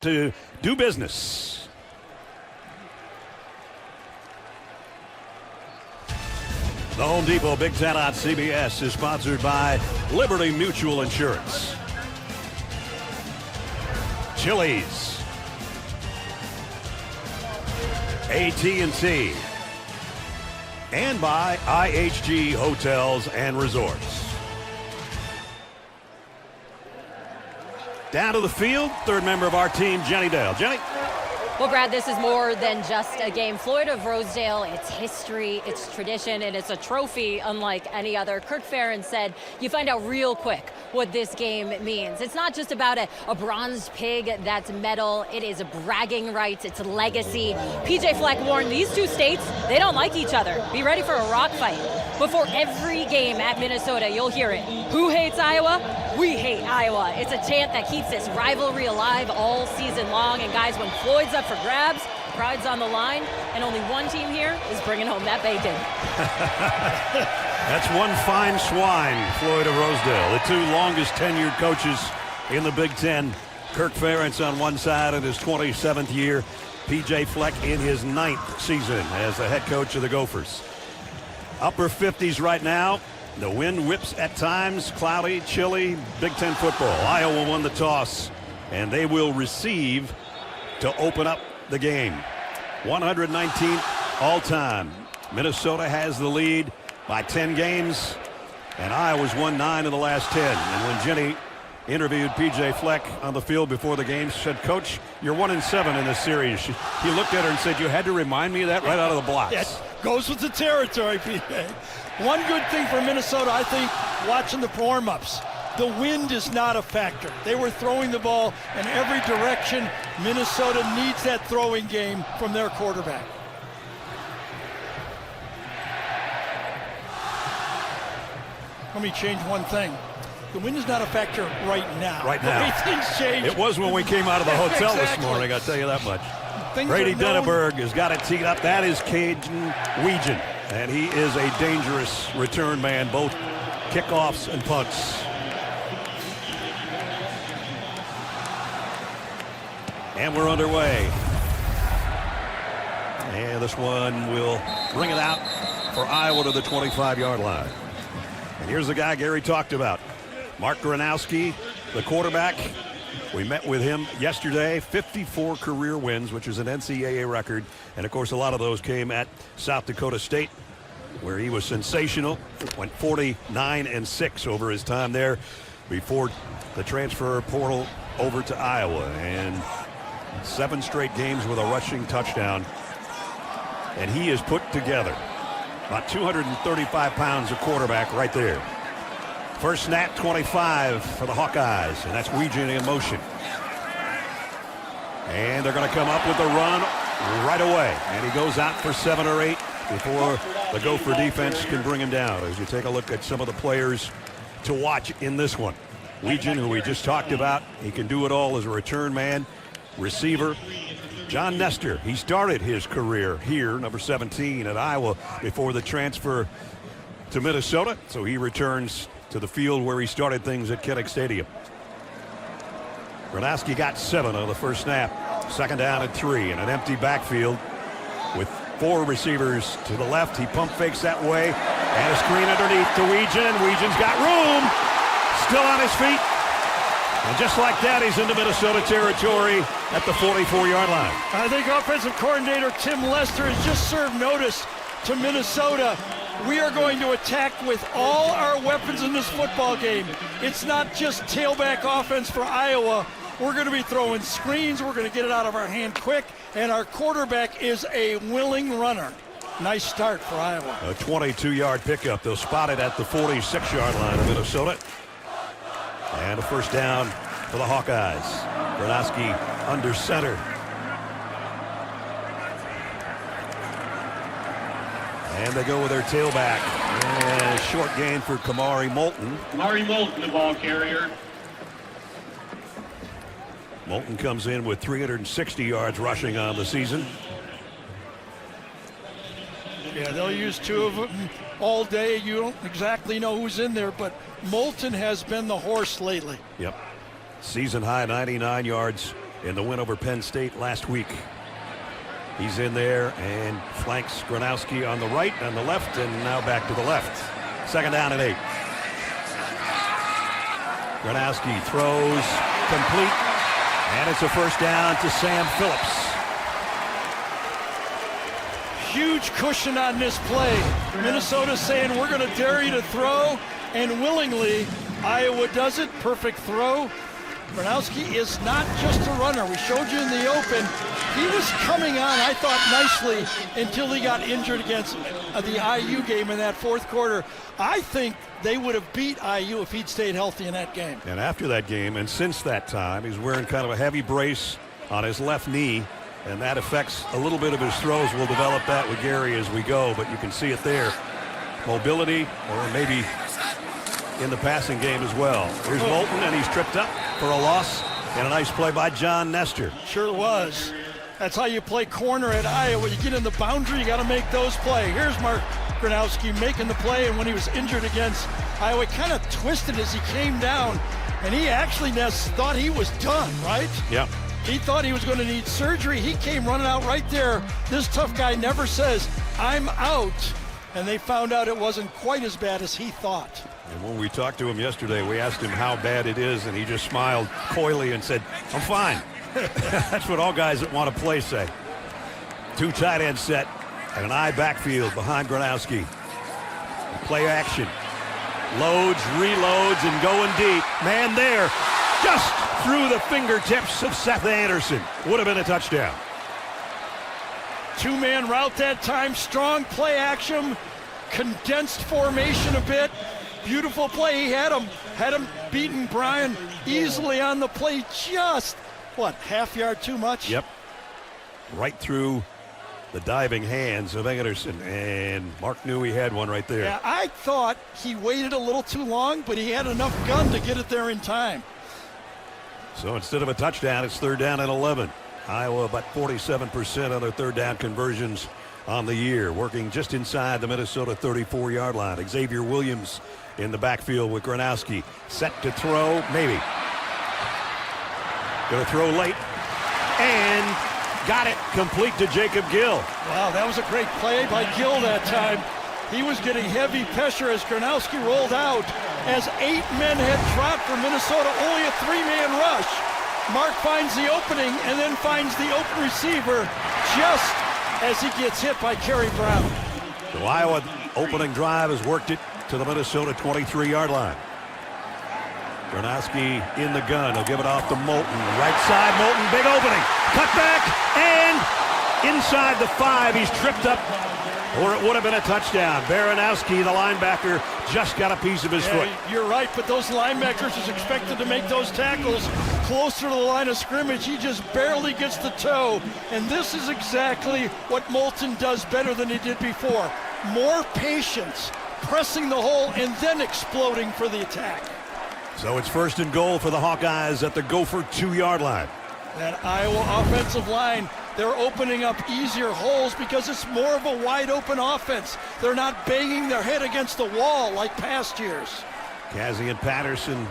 to do business. The Home Depot Big Ten on CBS is sponsored by Liberty Mutual Insurance, Chili's, AT&T, and by IHG Hotels and Resorts. Down to the field, third member of our team, Jenny Dale. Jenny? Well, Brad, this is more than just a game. Floyd of Rosedale, it's history, it's tradition, and it's a trophy unlike any other. Kirk Ferentz said you find out real quick what this game means. It's not just about a bronze pig that's medal. It is bragging rights. It's legacy. PJ Fleck warned these two states, they don't like each other. Be ready for a rock fight. Before every game at Minnesota, you'll hear it. Who hates Iowa? We hate Iowa. It's a chant that keeps this rivalry alive all season long. And guys, when Floyd's up for grabs, pride's on the line, and only one team here is bringing home that bacon. That's one fine swine, Floyd of Rosedale. The two longest tenured coaches in the Big Ten. Kirk Ferentz on one side in his 27th year. PJ Fleck in his 9th season as the head coach of the Gophers. Upper 50s right now. The wind whips at times, cloudy, chilly. Big Ten football. Iowa won the toss, and they will receive to open up the game. 119 all-time. Minnesota has the lead by 10 games, and Iowa's won 9 of the last 10. And when Jenny interviewed PJ Fleck on the field before the game, she said, "Coach, you're 1-7 in this series." He looked at her and said, "You had to remind me of that right out of the blocks." Yes, goes with the territory, PJ. One good thing for Minnesota, I think, watching the warm-ups, the wind is not a factor. They were throwing the ball in every direction. Minnesota needs that throwing game from their quarterback. Let me change one thing. The wind is not a factor right now. Right now. The way things change. It was when we came out of the hotel Exactly. this morning, I'll tell you that much. Things Brady are known. Denneberg has got it teed up. That is Cajun Weegan, and he is a dangerous return man, both kickoffs and punts. And we're underway. And this one will bring it out for Iowa to the 25-yard line. And here's the guy Gary talked about, Mark Gronowski, the quarterback. We met with him yesterday. 54 career wins, which is an NCAA record. And, of course, a lot of those came at South Dakota State, where he was sensational. Went 49-6 over his time there before the transfer portal over to Iowa. And 7 straight games with a rushing touchdown. And he is put together. About 235 pounds of quarterback right there. First snap, 25 for the Hawkeyes, and that's Weegan in motion. And they're going to come up with the run right away. And he goes out for 7 or 8 before the Gopher defense can bring him down. As you take a look at some of the players to watch in this one. Weegan, who we just talked about, he can do it all as a return man, receiver. John Nestor, he started his career here, number 17 at Iowa, before the transfer to Minnesota. So he returns to the field where he started things at Kinnick Stadium. Gronowski got 7 on the first snap. Second down and 3 in an empty backfield with 4 receivers to the left. He pump fakes that way, and a screen underneath to Weegan. Weegan's got room, still on his feet. And just like that, he's into Minnesota territory at the 44-yard line. I think offensive coordinator Tim Lester has just served notice to Minnesota. We are going to attack with all our weapons in this football game. It's not just tailback offense for Iowa. We're going to be throwing screens. We're going to get it out of our hand quick. And our quarterback is a willing runner. Nice start for Iowa. A 22-yard pickup. They'll spot it at the 46-yard line of Minnesota. And a first down for the Hawkeyes. Gronowski under center. And they go with their tailback. And short gain for Kamari Moulton. Kamari Moulton, the ball carrier. Moulton comes in with 360 yards rushing on the season. Yeah, they'll use 2 of them all day. You don't exactly know who's in there, but Moulton has been the horse lately. Yep. Season high 99 yards in the win over Penn State last week. He's in there and flanks Gronowski on the right and the left, and now back to the left. 2nd down and 8. Gronowski throws complete, and it's a 1st down to Sam Phillips. Huge cushion on this play. Minnesota saying we're going to dare you to throw, and willingly Iowa does it. Perfect throw. Gronowski is not just a runner. We showed you in the open. He was coming on, I thought, nicely until he got injured against the IU game in that 4th quarter. I think they would have beat IU if he'd stayed healthy in that game. And after that game, and since that time, he's wearing kind of a heavy brace on his left knee, and that affects a little bit of his throws. We'll develop that with Gary as we go, but you can see it there. Mobility, or maybe in the passing game as well. Here's Moulton, and he's tripped up for a loss, and a nice play by John Nestor. Sure was. That's how you play corner at Iowa. You get in the boundary, you got to make those play. Here's Mark Gronowski making the play, and when he was injured against Iowa, kind of twisted as he came down, and he actually thought he was done, right? Yeah. He thought he was going to need surgery. He came running out right there. This tough guy never says, I'm out. And they found out it wasn't quite as bad as he thought. And when we talked to him yesterday, we asked him how bad it is, and he just smiled coyly and said, I'm fine. That's what all guys that want to play say. 2 tight end set and an I backfield behind Gronowski. Play action. Loads, reloads, and going deep. Man there, just through the fingertips of Seth Anderson. Would have been a touchdown. 2-man route that time. Strong play action. Condensed formation a bit. Beautiful play. He had him beating Brian easily on the play. Just, half yard too much? Yep. Right through the diving hands of Anderson, and Mark knew he had one right there. Yeah, I thought he waited a little too long, but he had enough gun to get it there in time. So instead of a touchdown, it's 3rd down and 11. Iowa about 47% on their 3rd down conversions on the year, working just inside the Minnesota 34-yard line. Xavier Williams in the backfield with Gronowski. Set to throw, maybe. Going to throw late, and got it complete to Jacob Gill. Wow, that was a great play by Gill that time. He was getting heavy pressure as Gronowski rolled out. As 8 men had dropped for Minnesota, only a 3-man rush. Mark finds the opening and then finds the open receiver just as he gets hit by Kerry Brown. The Iowa opening drive has worked it to the Minnesota 23-yard line. Gronowski in the gun. He'll give it off to Moulton. Right side, Moulton, big opening. Cut back, and inside the 5, he's tripped up, or it would have been a touchdown. Baranowski, the linebacker, just got a piece of his foot. You're right, but those linebackers is expected to make those tackles closer to the line of scrimmage. He just barely gets the toe, and this is exactly what Moulton does better than he did before. More patience, pressing the hole, and then exploding for the attack. So it's 1st and goal for the Hawkeyes at the Gopher 2-yard line. That Iowa offensive line, they're opening up easier holes because it's more of a wide open offense. They're not banging their head against the wall like past years. Cassie and Patterson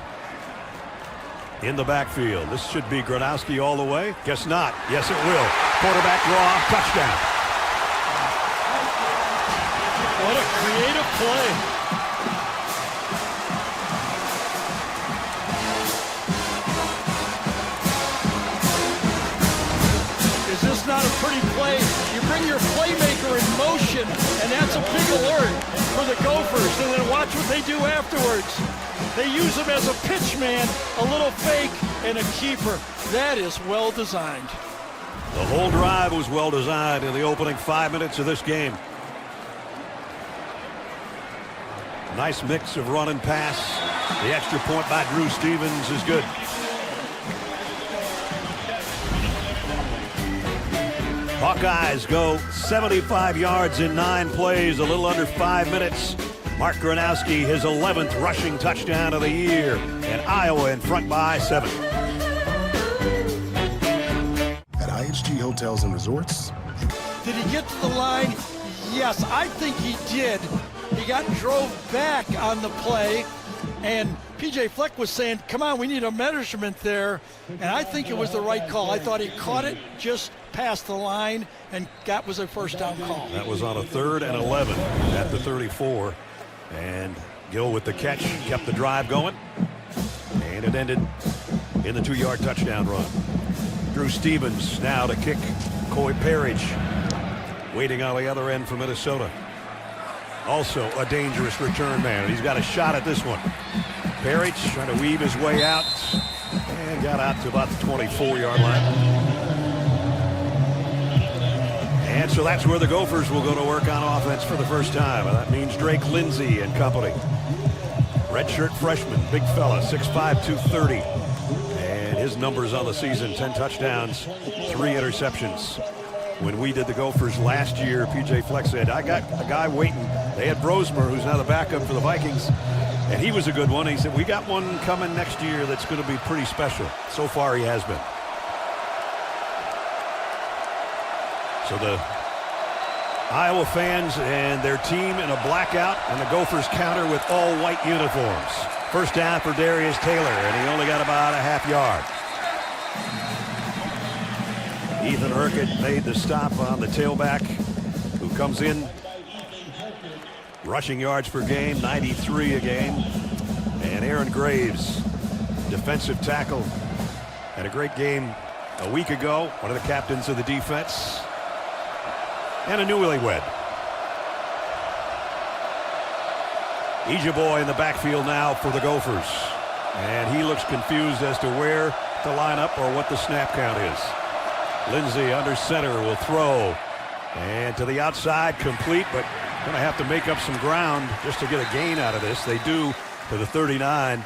in the backfield. This should be Gronowski all the way. Guess not. Yes, it will. Quarterback draw, touchdown. What a creative play. Is this not a pretty play? You bring your playmaker in motion, and that's a big alert for the Gophers. And then watch what they do afterwards. They use him as a pitch man, a little fake, and a keeper. That is well designed. The whole drive was well designed in the opening 5 minutes of this game. Nice mix of run and pass. The extra point by Drew Stevens is good. Hawkeyes go 75 yards in 9 plays, a little under 5 minutes. Mark Gronowski, his 11th rushing touchdown of the year, and Iowa in front by 7. At IHG Hotels and Resorts. Did he get to the line? Yes, I think he did. He drove back on the play, and P.J. Fleck was saying, come on, we need a measurement there, and I think it was the right call. I thought he caught it just past the line, and that was a first down call. That was on a 3rd and 11 at the 34, and Gill with the catch kept the drive going, and it ended in the 2-yard touchdown run. Drew Stevens now to kick. Coy Parrish waiting on the other end for Minnesota. Also a dangerous return man. He's got a shot at this one. Parrish trying to weave his way out and got out to about the 24-yard line. And so that's where the Gophers will go to work on offense for the first time. And that means Drake Lindsey and company. Redshirt freshman, big fella, 6'5", 230. And his numbers on the season, 10 touchdowns, 3 interceptions. When we did the Gophers last year, P.J. Fleck said, I got a guy waiting. They had Brosmer, who's now the backup for the Vikings, and he was a good one. He said, we got one coming next year that's going to be pretty special. So far, he has been. So the Iowa fans and their team in a blackout, and the Gophers counter with all white uniforms. First down for Darius Taylor, and he only got about a half yard. Ethan Hurkett made the stop on the tailback, who comes in rushing yards per game, 93 a game. And Aaron Graves, defensive tackle, had a great game a week ago, one of the captains of the defense. And a newlywed. Ejeboy in the backfield now for the Gophers. And he looks confused as to where to line up or what the snap count is. Lindsey under center will throw, and to the outside, complete, but going to have to make up some ground just to get a gain out of this. They do to the 39.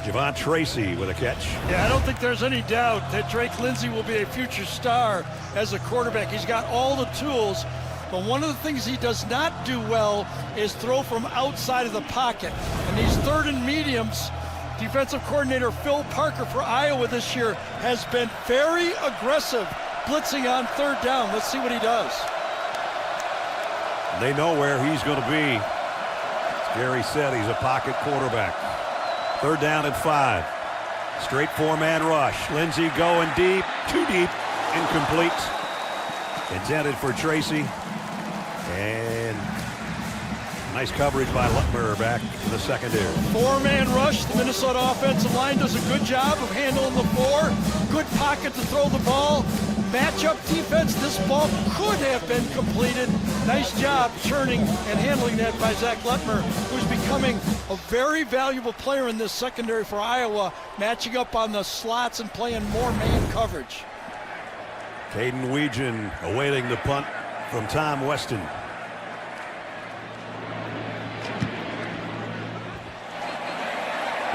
Javon Tracy with a catch. Yeah, I don't think there's any doubt that Drake Lindsey will be a future star as a quarterback. He's got all the tools, but one of the things he does not do well is throw from outside of the pocket. And these 3rd and mediums, defensive coordinator Phil Parker for Iowa this year has been very aggressive blitzing on 3rd down. Let's see what he does. They know where he's going to be. As Gary said, he's a pocket quarterback. 3rd down and 5. Straight 4-man rush. Lindsey going deep, too deep, incomplete. Intended for Tracy. And nice coverage by Lutmer back in the secondary. 4-man rush. The Minnesota offensive line does a good job of handling the 4. Good pocket to throw the ball. Matchup defense. This ball could have been completed. Nice job churning and handling that by Zach Lutmer, who's becoming a very valuable player in this secondary for Iowa, matching up on the slots and playing more man coverage. Caden Weegan awaiting the punt from Tom Weston.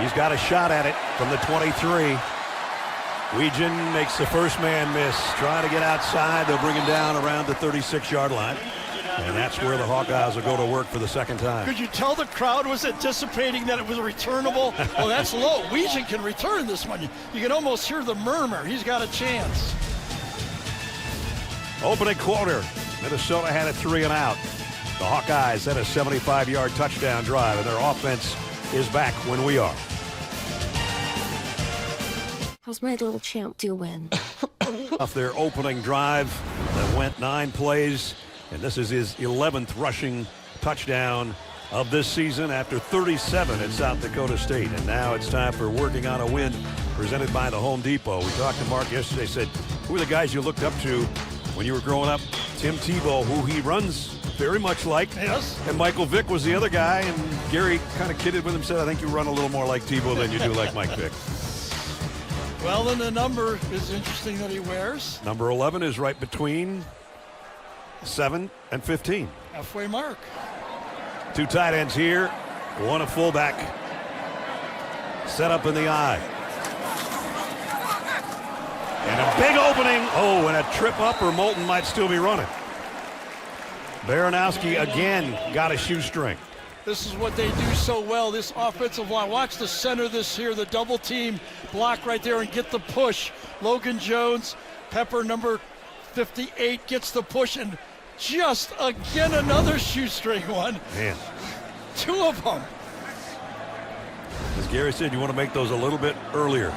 He's got a shot at it from the 23. Weegan makes the first man miss. Trying to get outside. They'll bring him down around the 36-yard line. And that's where the Hawkeyes will go to work for the second time. Could you tell the crowd was anticipating that it was returnable? Oh, that's low. Weegan can return this one. You can almost hear the murmur. He's got a chance. Opening quarter. Minnesota had a 3 and out. The Hawkeyes had a 75-yard touchdown drive, and their offense is back when we are. How's my little champ doing? Off their opening drive that went 9 plays, and this is his 11th rushing touchdown of this season after 37 at South Dakota State. And now it's time for working on a win presented by the Home Depot. We talked to Mark yesterday, said, who are the guys you looked up to when you were growing up? Tim Tebow, who he runs very much like. Yes. And Michael Vick was the other guy, and Gary kind of kidded with him, said, I think you run a little more like Tebow than you do like Mike Vick. Well, then the number is interesting that he wears. Number 11 is right between 7 and 15. Halfway mark. 2 tight ends here, 1 a fullback. Set up in the eye. And a big opening. Oh, and a trip up, or Moulton might still be running. Baranowski again got a shoestring. This is what they do so well, this offensive line. Watch the center this here, the double team block right there and get the push. Logan Jones, Pepper number 58 gets the push, and just again another shoestring one. Man. 2 of them. As Gary said, you want to make those a little bit earlier.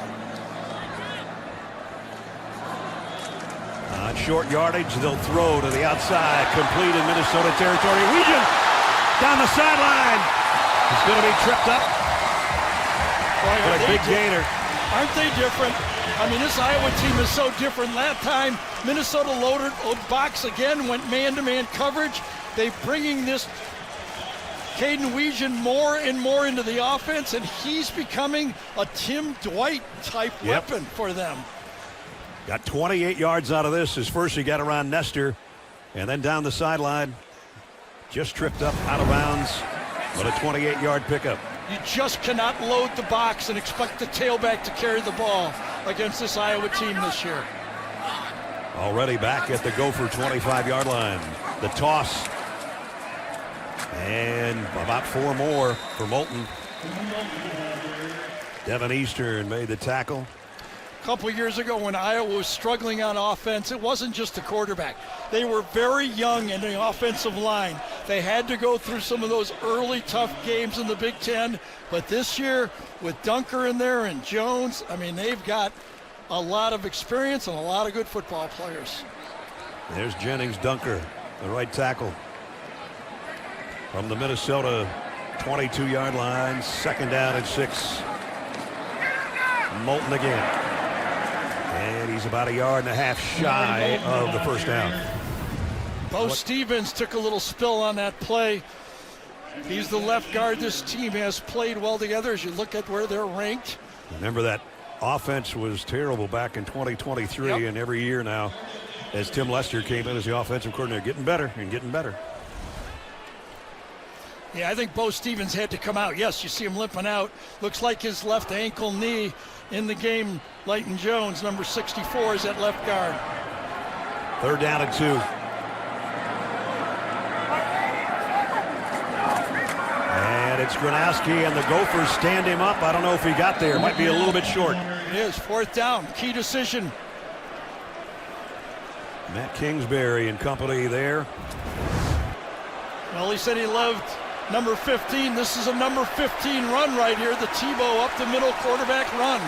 On short yardage, they'll throw to the outside, complete in Minnesota territory. Weegan down the sideline. He's going to be tripped up. Boy, What a big gainer. Aren't they different? I mean, this Iowa team is so different. Last time, Minnesota loaded box again, went man-to-man coverage. They're bringing this Caden Weegan more and more into the offense, and he's becoming a Tim Dwight-type weapon for them. Got 28 yards out of this. His first he got around Nestor, and then down the sideline. Just tripped up out of bounds, but a 28-yard pickup. You just cannot load the box and expect the tailback to carry the ball against this Iowa team this year. Already back at the Gopher 25-yard line. The toss. And about 4 more for Moulton. Devin Eastern made the tackle. A couple years ago when Iowa was struggling on offense, it wasn't just the quarterback. They were very young in the offensive line. They had to go through some of those early tough games in the Big Ten. But this year, with Dunker in there and Jones, I mean, they've got a lot of experience and a lot of good football players. There's Jennings Dunker, the right tackle. From the Minnesota 22-yard line, 2nd down and 6. Moulton again. And he's about 1.5 yards shy of the first down. Bo Stevens took a little spill on that play. He's the left guard. This team has played well together as you look at where they're ranked. Remember that offense was terrible back in 2023, and every year now, as Tim Lester came in as the offensive coordinator, getting better and getting better. Yeah, I think Bo Stevens had to come out. Yes, you see him limping out. Looks like his left ankle knee in the game. Leighton Jones, number 64, is at left guard. 3rd down and 2. And it's Gronowski, and the Gophers stand him up. I don't know if he got there. Might be a little bit short. It is 4th down. Key decision. Matt Kingsbury and company there. Well, he said he loved number 15. This is a number 15 run right here. The Tebow up the middle quarterback run.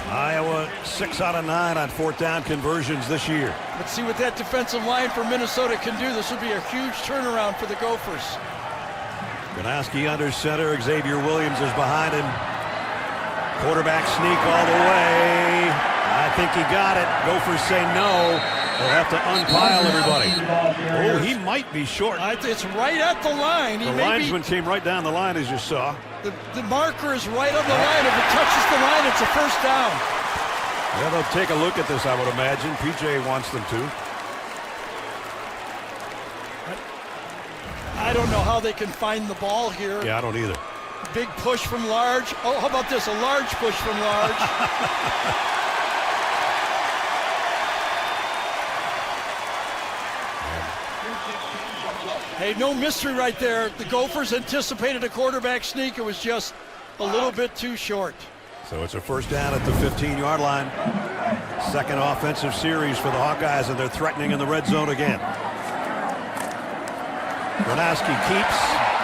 Iowa 6 out of 9 on 4th down conversions this year. Let's see what that defensive line for Minnesota can do. This would be a huge turnaround for the Gophers. Gronowski under center. Xavier Williams is behind him. Quarterback sneak all the way. I think he got it. Gophers say no. They'll have to unpile everybody. Oh, he might be short. It's right at the line. The linesman came right down the line, as you saw. The marker is right on the line. If it touches the line, it's a 1st down. Yeah, they'll take a look at this, I would imagine. PJ wants them to. I don't know how they can find the ball here. Yeah, I don't either. Big push from Large. Oh, how about this? A large push from Large. Hey, no mystery right there. The Gophers anticipated a quarterback sneak. It was just a little bit too short. So it's a 1st down at the 15-yard line. 2nd offensive series for the Hawkeyes, and they're threatening in the red zone again. Gronowski keeps.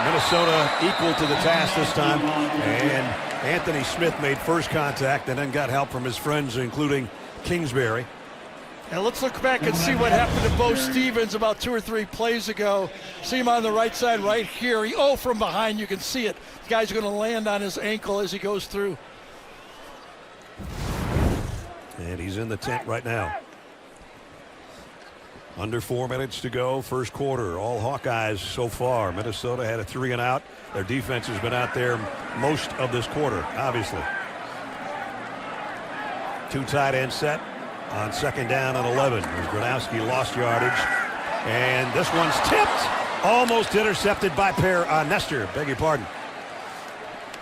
Minnesota equal to the task this time. And Anthony Smith made first contact and then got help from his friends, including Kingsbury. Now let's look back and see what happened to Bo Stevens about 2 or 3 plays ago. See him on the right side right here. From behind, you can see it. The guy's going to land on his ankle as he goes through. And he's in the tent right now. Under 4 minutes to go, first quarter. All Hawkeyes so far. Minnesota had a 3 and out. Their defense has been out there most of this quarter, obviously. 2 tight end set on 2nd down and 11. As Gronowski lost yardage. And this one's tipped. Almost intercepted by Nestor. Beg your pardon.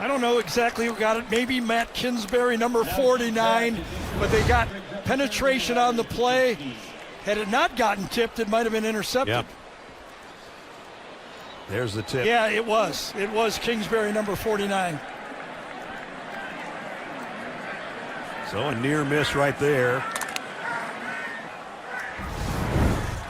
I don't know exactly who got it. Maybe Matt Kingsbury, number 49. But they got penetration on the play. Had it not gotten tipped, it might have been intercepted. Yep. There's the tip. Yeah, it was. It was Kingsbury, number 49. So a near miss right there.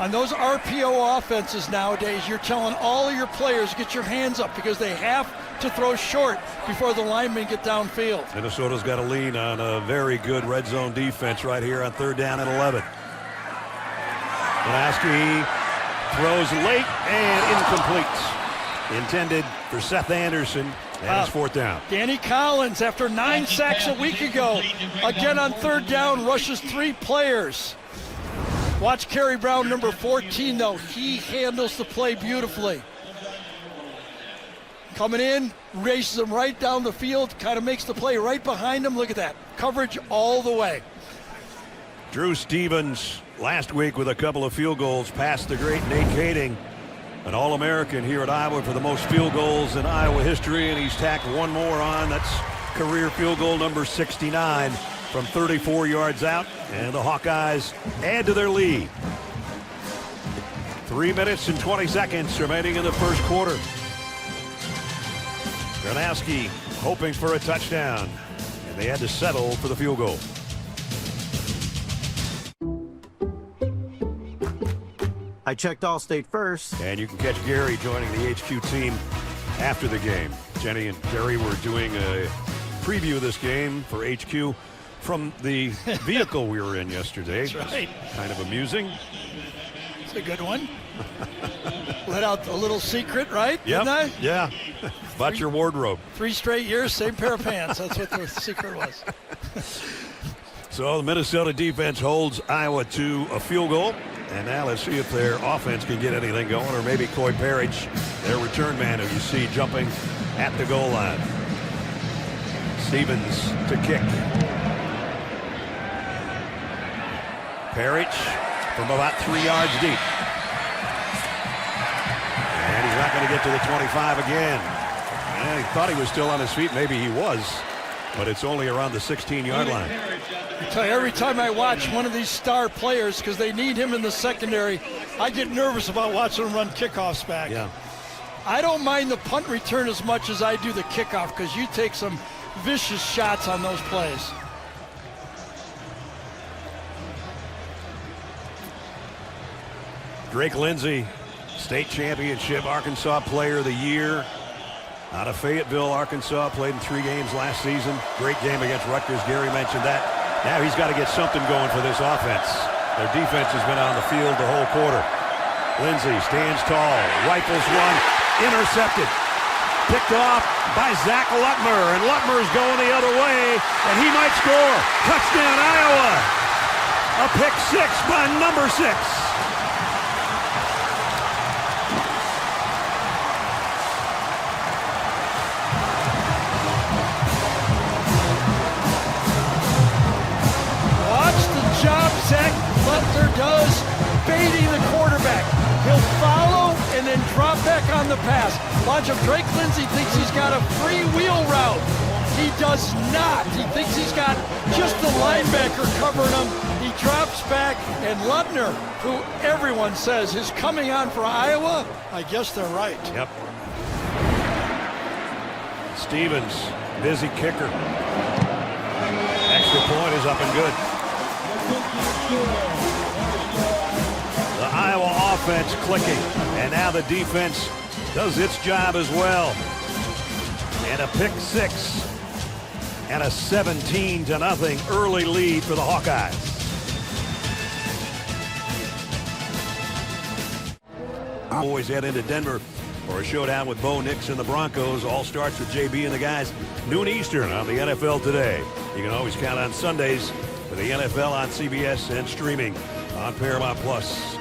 On those RPO offenses nowadays, you're telling all of your players, get your hands up, because they have to throw short before the linemen get downfield. Minnesota's got to lean on a very good red zone defense right here on 3rd down and 11. Lasky throws late and incomplete. Intended for Seth Anderson, and it's 4th down. Danny Collins, after 9 sacks a week ago, again on 3rd down, rushes 3 players. Watch Kerry Brown, number 14, though. He handles the play beautifully. Coming in, races him right down the field, kind of makes the play right behind him. Look at that. Coverage all the way. Drew Stevens last week with a couple of field goals past the great Nate Kading, an All-American here at Iowa for the most field goals in Iowa history, and he's tacked one more on. That's career field goal number 69 from 34 yards out, and the Hawkeyes add to their lead. 3 minutes and 20 seconds remaining in the first quarter. Gronowski hoping for a touchdown, and they had to settle for the field goal. I checked Allstate first. And you can catch Gary joining the HQ team after the game. Jenny and Gary were doing a preview of this game for HQ from the vehicle we were in yesterday. That's right. Kind of amusing. It's a good one. Let out a little secret, right? Yep. Didn't I? Yeah. About your wardrobe. 3 straight years, same pair of pants. That's what the secret was. So the Minnesota defense holds Iowa to a field goal. And now let's see if their offense can get anything going, or maybe Coy Parrish, their return man, who you see jumping at the goal line. Stevens to kick. Parrish from about 3 yards deep. And he's not going to get to the 25 again. And he thought he was still on his feet. Maybe he was, but it's only around the 16-yard line. I tell you, every time I watch one of these star players, because they need him in the secondary, I get nervous about watching him run kickoffs back. Yeah. I don't mind the punt return as much as I do the kickoff, because you take some vicious shots on those plays. Drake Lindsey, state championship Arkansas Player of the Year. Out of Fayetteville, Arkansas, played in 3 games last season. Great game against Rutgers. Gary mentioned that. Now he's got to get something going for this offense. Their defense has been on the field the whole quarter. Lindsey stands tall, rifles one, intercepted. Picked off by Zach Lutmer, and Lutmer's going the other way, and he might score. Touchdown, Iowa! A pick 6 by number 6. Zach Lutmer does, baiting the quarterback. He'll follow and then drop back on the pass. Watch him. Drake Lindsey thinks he's got a free wheel route. He does not. He thinks he's got just the linebacker covering him. He drops back, and Lutmer, who everyone says is coming on for Iowa, I guess they're right. Yep. Stevens, busy kicker. Extra point is up and good. The Iowa offense clicking, and now the defense does its job as well. And a pick 6 and a 17-0 early lead for the Hawkeyes. Boys head into Denver for a showdown with Bo Nix and the Broncos. All starts with JB and the guys noon Eastern on the NFL Today. You can always count on Sundays for the NFL on CBS and streaming on Paramount Plus.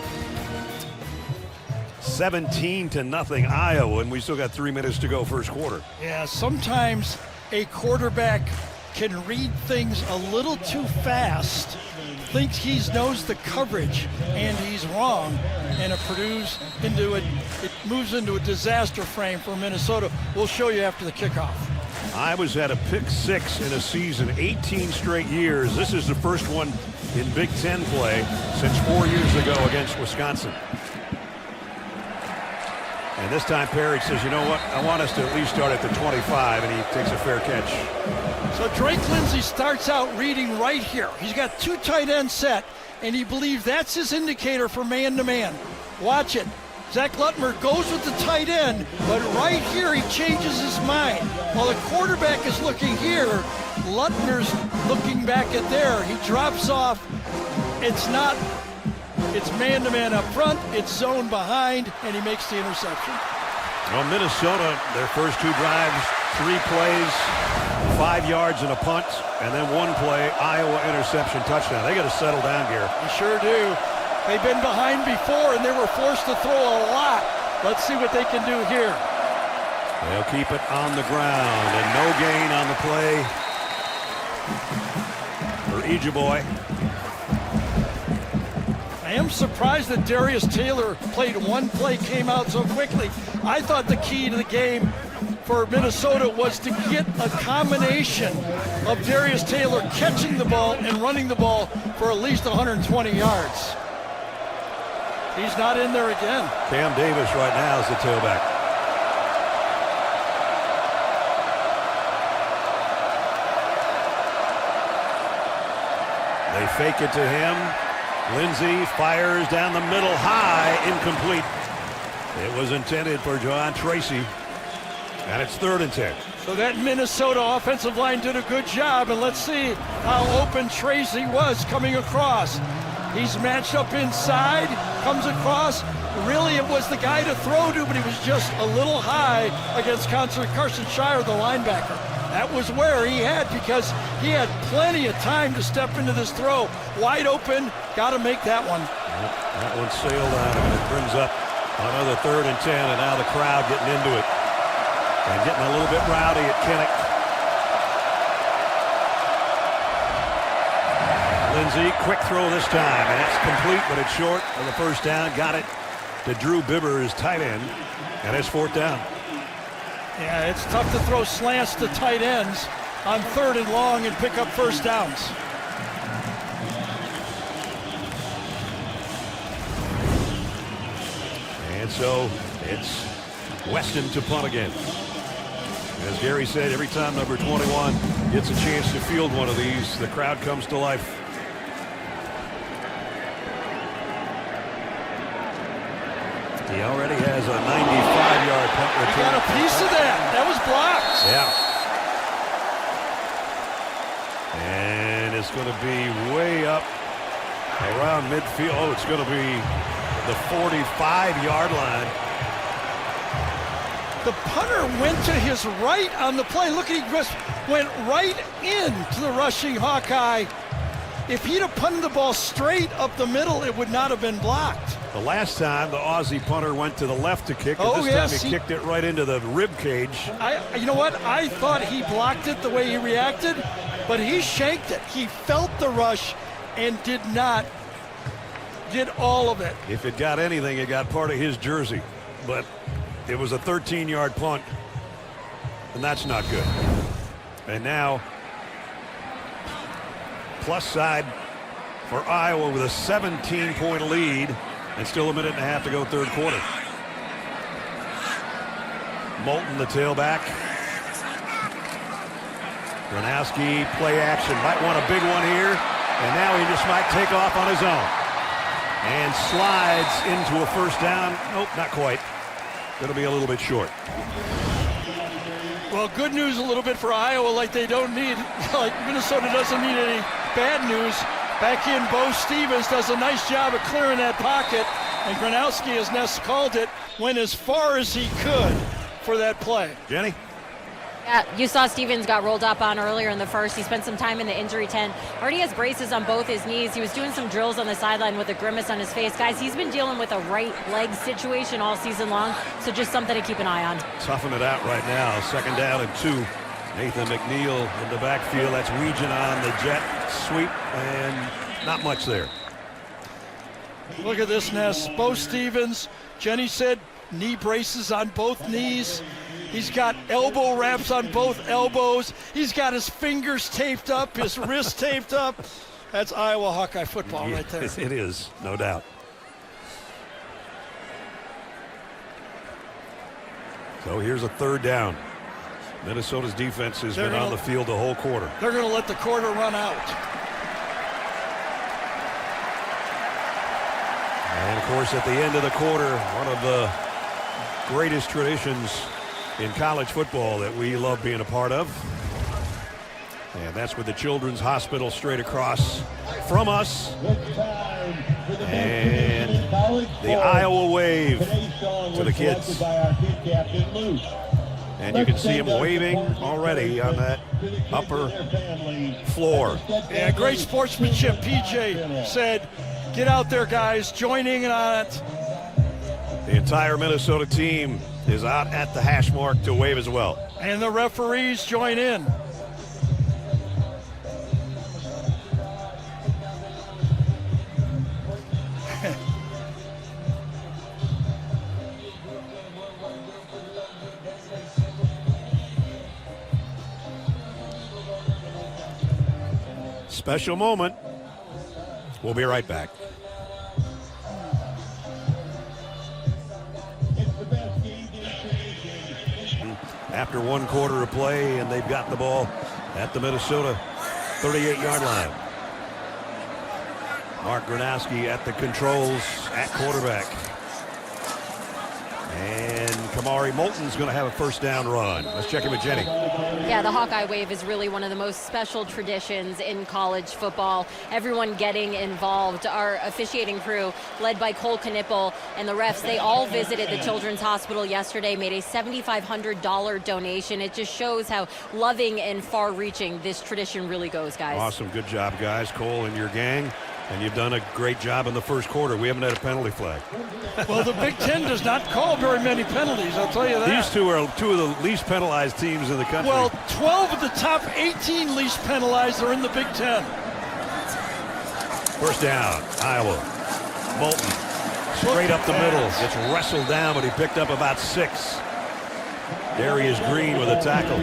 17-0 Iowa, and we still got 3 minutes to go first quarter. Yeah, sometimes a quarterback can read things a little too fast, thinks he knows the coverage, and he's wrong, and it moves into a disaster frame for Minnesota. We'll show you after the kickoff. Iowa's had a pick 6 in a season, 18 straight years. This is the first one in Big Ten play since 4 years ago against Wisconsin. And this time Parrish says, you know what, I want us to at least start at the 25, and he takes a fair catch. So Drake Lindsey starts out reading right here. He's got 2 tight ends set. and he believes that's his indicator for man-to-man. Watch it. Zach Lutmer goes with the tight end, but right here he changes his mind. While the quarterback is looking here, Lutmer's looking back at there. He drops off. It's man-to-man up front, it's zone behind, and he makes the interception. Well, Minnesota, their first 2 drives, 3 plays, 5 yards and a punt, and then 1 play, Iowa interception touchdown. They got to settle down here. They sure do. They've been behind before, and they were forced to throw a lot. Let's see what they can do here. They'll keep it on the ground, and no gain on the play for Ejeboy. I am surprised that Darius Taylor played 1 play, came out so quickly. I thought the key to the game for Minnesota was to get a combination of Darius Taylor catching the ball and running the ball for at least 120 yards. He's not in there again. Cam Davis right now is the tailback. They fake it to him. Lindsey fires down the middle high, incomplete. It was intended for John Tracy, and it's 3rd and 10. So that Minnesota offensive line did a good job, and let's see how open Tracy was coming across. He's matched up inside, comes across. Really, it was the guy to throw to, but he was just a little high against Carson Shire, the linebacker. That was where he had, because he had plenty of time to step into this throw. Wide open, got to make that one. That one sailed out, and it brings up another 3rd and 10, and now the crowd getting into it and getting a little bit rowdy at Kinnick. Lindsey, quick throw this time, and it's complete, but it's short for the first down. Got it to Drew Bibber, his tight end, and it's 4th down. Yeah, it's tough to throw slants to tight ends on 3rd and long and pick up first downs. And so it's Weston to punt again. As Gary said, every time number 21 gets a chance to field one of these, the crowd comes to life. He already has a 95-yard punt return. He got a piece of that. That was blocked. Yeah. And it's going to be way up around midfield. Oh, it's going to be the 45-yard line. The punter went to his right on the play. Look at, he just went right into the rushing Hawkeye. If he'd have punted the ball straight up the middle, it would not have been blocked. The last time, the Aussie punter went to the left to kick, and this time he kicked it right into the rib cage. You know what? I thought he blocked it the way he reacted, but he shanked it. He felt the rush and did not get all of it. If it got anything, it got part of his jersey. But it was a 13-yard punt, and that's not good. And now, plus side for Iowa with a 17-point lead. And still a minute and a half to go, 3rd quarter. Moulton, the tailback. Gronowski, play action. Might want a big one here. And now he just might take off on his own. And slides into a first down. Nope, not quite. Going to be a little bit short. Well, good news a little bit for Iowa, like they don't need, like Minnesota doesn't need any bad news. Back in, Bo Stevens does a nice job of clearing that pocket, and Gronowski, as Ness called it, went as far as he could for that play. Jenny? Yeah, you saw Stevens got rolled up on earlier in the first. He spent some time in the injury tent. Already has braces on both his knees. He was doing some drills on the sideline with a grimace on his face. Guys, he's been dealing with a right leg situation all season long, so just something to keep an eye on. Toughing it out right now. 2nd down and 2. Nathan McNeil in the backfield. That's Weegan on the jet sweep, and not much there. Look at this, Ness. Bo Stevens, Jenny said, knee braces on both knees. He's got elbow wraps on both elbows. He's got his fingers taped up, his wrist taped up. That's Iowa Hawkeye football right there. It is, no doubt. So here's a 3rd down. Minnesota's defense has been on the field the whole quarter. They're going to let the quarter run out. course, at the end of the quarter, one of the greatest traditions in college football that we love being a part of. And that's with the Children's Hospital straight across from us. And the Iowa wave to the kids. And you can see him waving already on that upper floor. Yeah, great sportsmanship. PJ said, get out there, guys, joining in on it. The entire Minnesota team is out at the hash mark to wave as well. And the referees join in. Special moment. We'll be right back. After one quarter of play, and they've got the ball at the Minnesota 38-yard line. Mark Gronowski at the controls at quarterback. And Kamari Moulton's going to have a first down run. Let's check in with Jenny. Yeah, the Hawkeye Wave is really one of the most special traditions in college football. Everyone getting involved. Our officiating crew, led by Cole Knipple, and the refs, they all visited the Children's Hospital yesterday, made a $7,500 donation. It just shows how loving and far-reaching this tradition really goes, guys. Awesome. Good job, guys. Cole and your gang. And you've done a great job in the first quarter. We haven't had a penalty flag. Well, the Big Ten does not call very many penalties, I'll tell you that. These two are two of the least penalized teams in the country. Well, 12 of the top 18 least penalized are in the Big Ten. First down, Iowa. Moulton, straight up the middle. Gets wrestled down, but he picked up about 6. Darius Green with a tackle.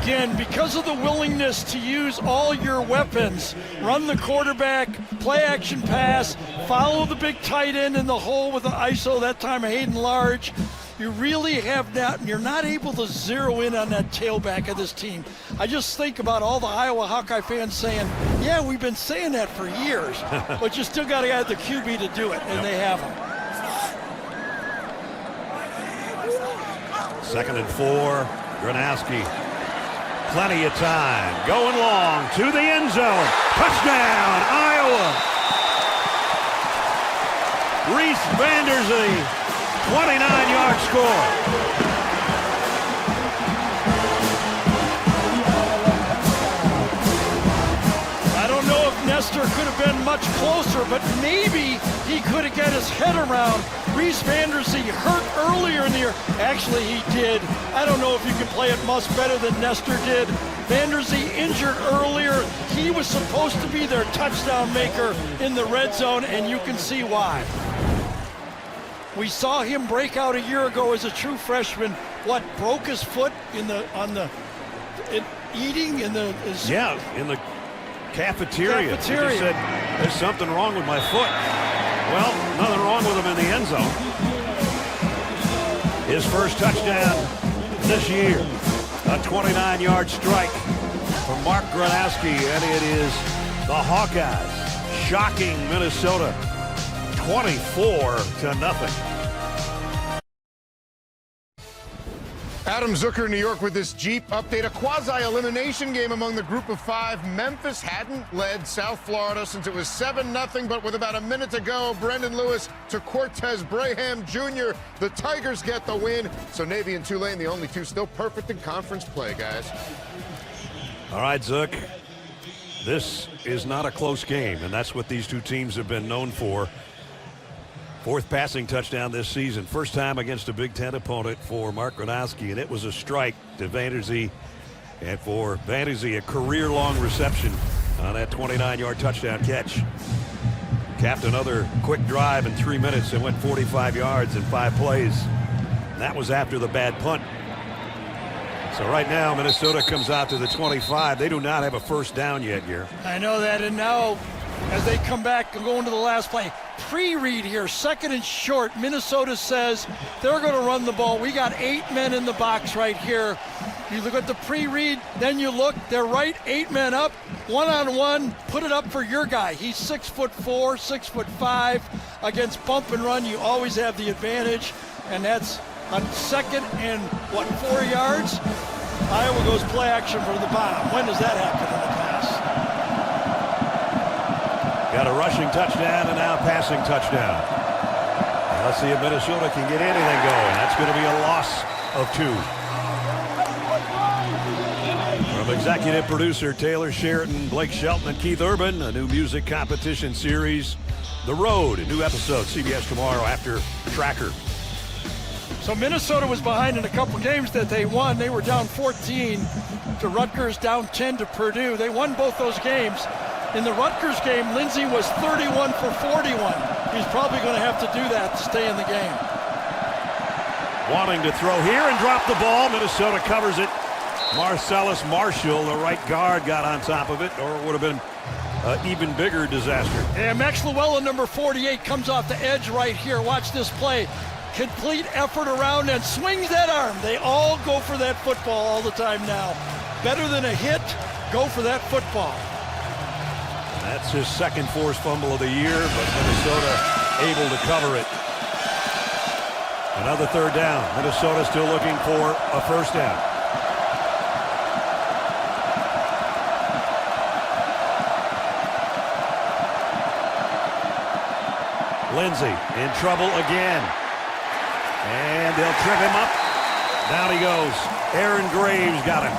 Again, because of the willingness to use all your weapons, run the quarterback, play action pass, follow the big tight end in the hole with the ISO, that time Hayden Large, you really have not, you're not able to zero in on that tailback of this team. I just think about all the Iowa Hawkeye fans saying, yeah, we've been saying that for years, but you still got to have the QB to do it, and they have him. 2nd and 4, Gronowski. Plenty of time. Going long to the end zone. Touchdown, Iowa. Reese Vanderzee, 29-yard score. I don't know if Nestor could have been much closer, but maybe he could have got his head around. Reese Vanderzee hurt earlier in the year. Actually, he did. I don't know if you can play it much better than Nestor did. Vanderzee injured earlier. He was supposed to be their touchdown maker in the red zone, and you can see why. We saw him break out a year ago as a true freshman. What, broke his foot in the cafeteria. He just said, there's something wrong with my foot. Well, nothing wrong with him in the end zone. His first touchdown this year, a 29-yard strike from Mark Gronowski, and it is the Hawkeyes shocking Minnesota 24-0. Adam Zucker, New York, with this Jeep update. A quasi-elimination game among the group of 5. Memphis hadn't led South Florida since it was 7-0, but with about a minute to go, Brendan Lewis to Cortez Braham Jr. The Tigers get the win. So Navy and Tulane, the only two still perfect in conference play, guys. All right, Zook. This is not a close game, and that's what these two teams have been known for. 4th passing touchdown this season. First time against a Big Ten opponent for Mark Gronowski, and it was a strike to Vanderzee. And for Vanderzee, a career-long reception on that 29-yard touchdown catch. Capped another quick drive in 3 minutes and went 45 yards in 5 plays. That was after the bad punt. So right now, Minnesota comes out to the 25. They do not have a first down yet here. I know that, and now as they come back and go into the last play, pre-read here, 2nd and short. Minnesota says they're going to run the ball. We got 8 men in the box right here. You look at the pre-read, then you look, they're right, 8 men up. one-on-one, put it up for your guy. He's 6'4", 6'5". Against bump and run, you always have the advantage, and that's on 2nd and 4 yards. Iowa goes play action from the bottom. When does that happen in the pass? Got a rushing touchdown and now a passing touchdown. Let's see if Minnesota can get anything going. That's going to be a loss of 2. From executive producer Taylor Sheridan, Blake Shelton, and Keith Urban, a new music competition series, The Road, a new episode, CBS tomorrow after Tracker. So Minnesota was behind in a couple games that they won. They were down 14 to Rutgers, down 10 to Purdue. They won both those games. In the Rutgers game, Lindsey was 31 for 41. He's probably going to have to do that to stay in the game. Wanting to throw here and drop the ball. Minnesota covers it. Marcellus Marshall, the right guard, got on top of it, or it would have been an even bigger disaster. And Max Llewellyn, number 48, comes off the edge right here. Watch this play. Complete effort around and swings that arm. They all go for that football all the time now. Better than a hit, go for that football. That's his 2nd forced fumble of the year, but Minnesota able to cover it. Another 3rd down. Minnesota still looking for a 1st down. Lindsey in trouble again. And they'll trip him up. Down he goes. Aaron Graves got him.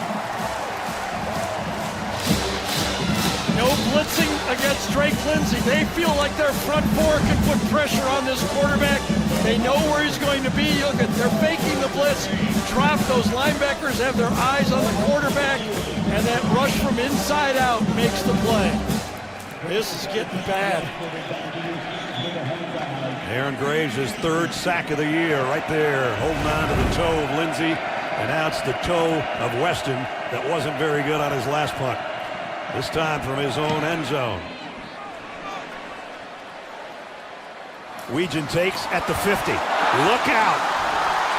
No blitzing against Drake Lindsey. They feel like their front 4 can put pressure on this quarterback. They know where he's going to be. Look at, they're faking the blitz. Drop. Those linebackers have their eyes on the quarterback, and that rush from inside out makes the play. This is getting bad. Aaron Graves, his 3rd sack of the year, right there, holding on to the toe of Lindsey. And now it's the toe of Weston that wasn't very good on his last punt. This time from his own end zone. Weegan takes at the 50. Look out.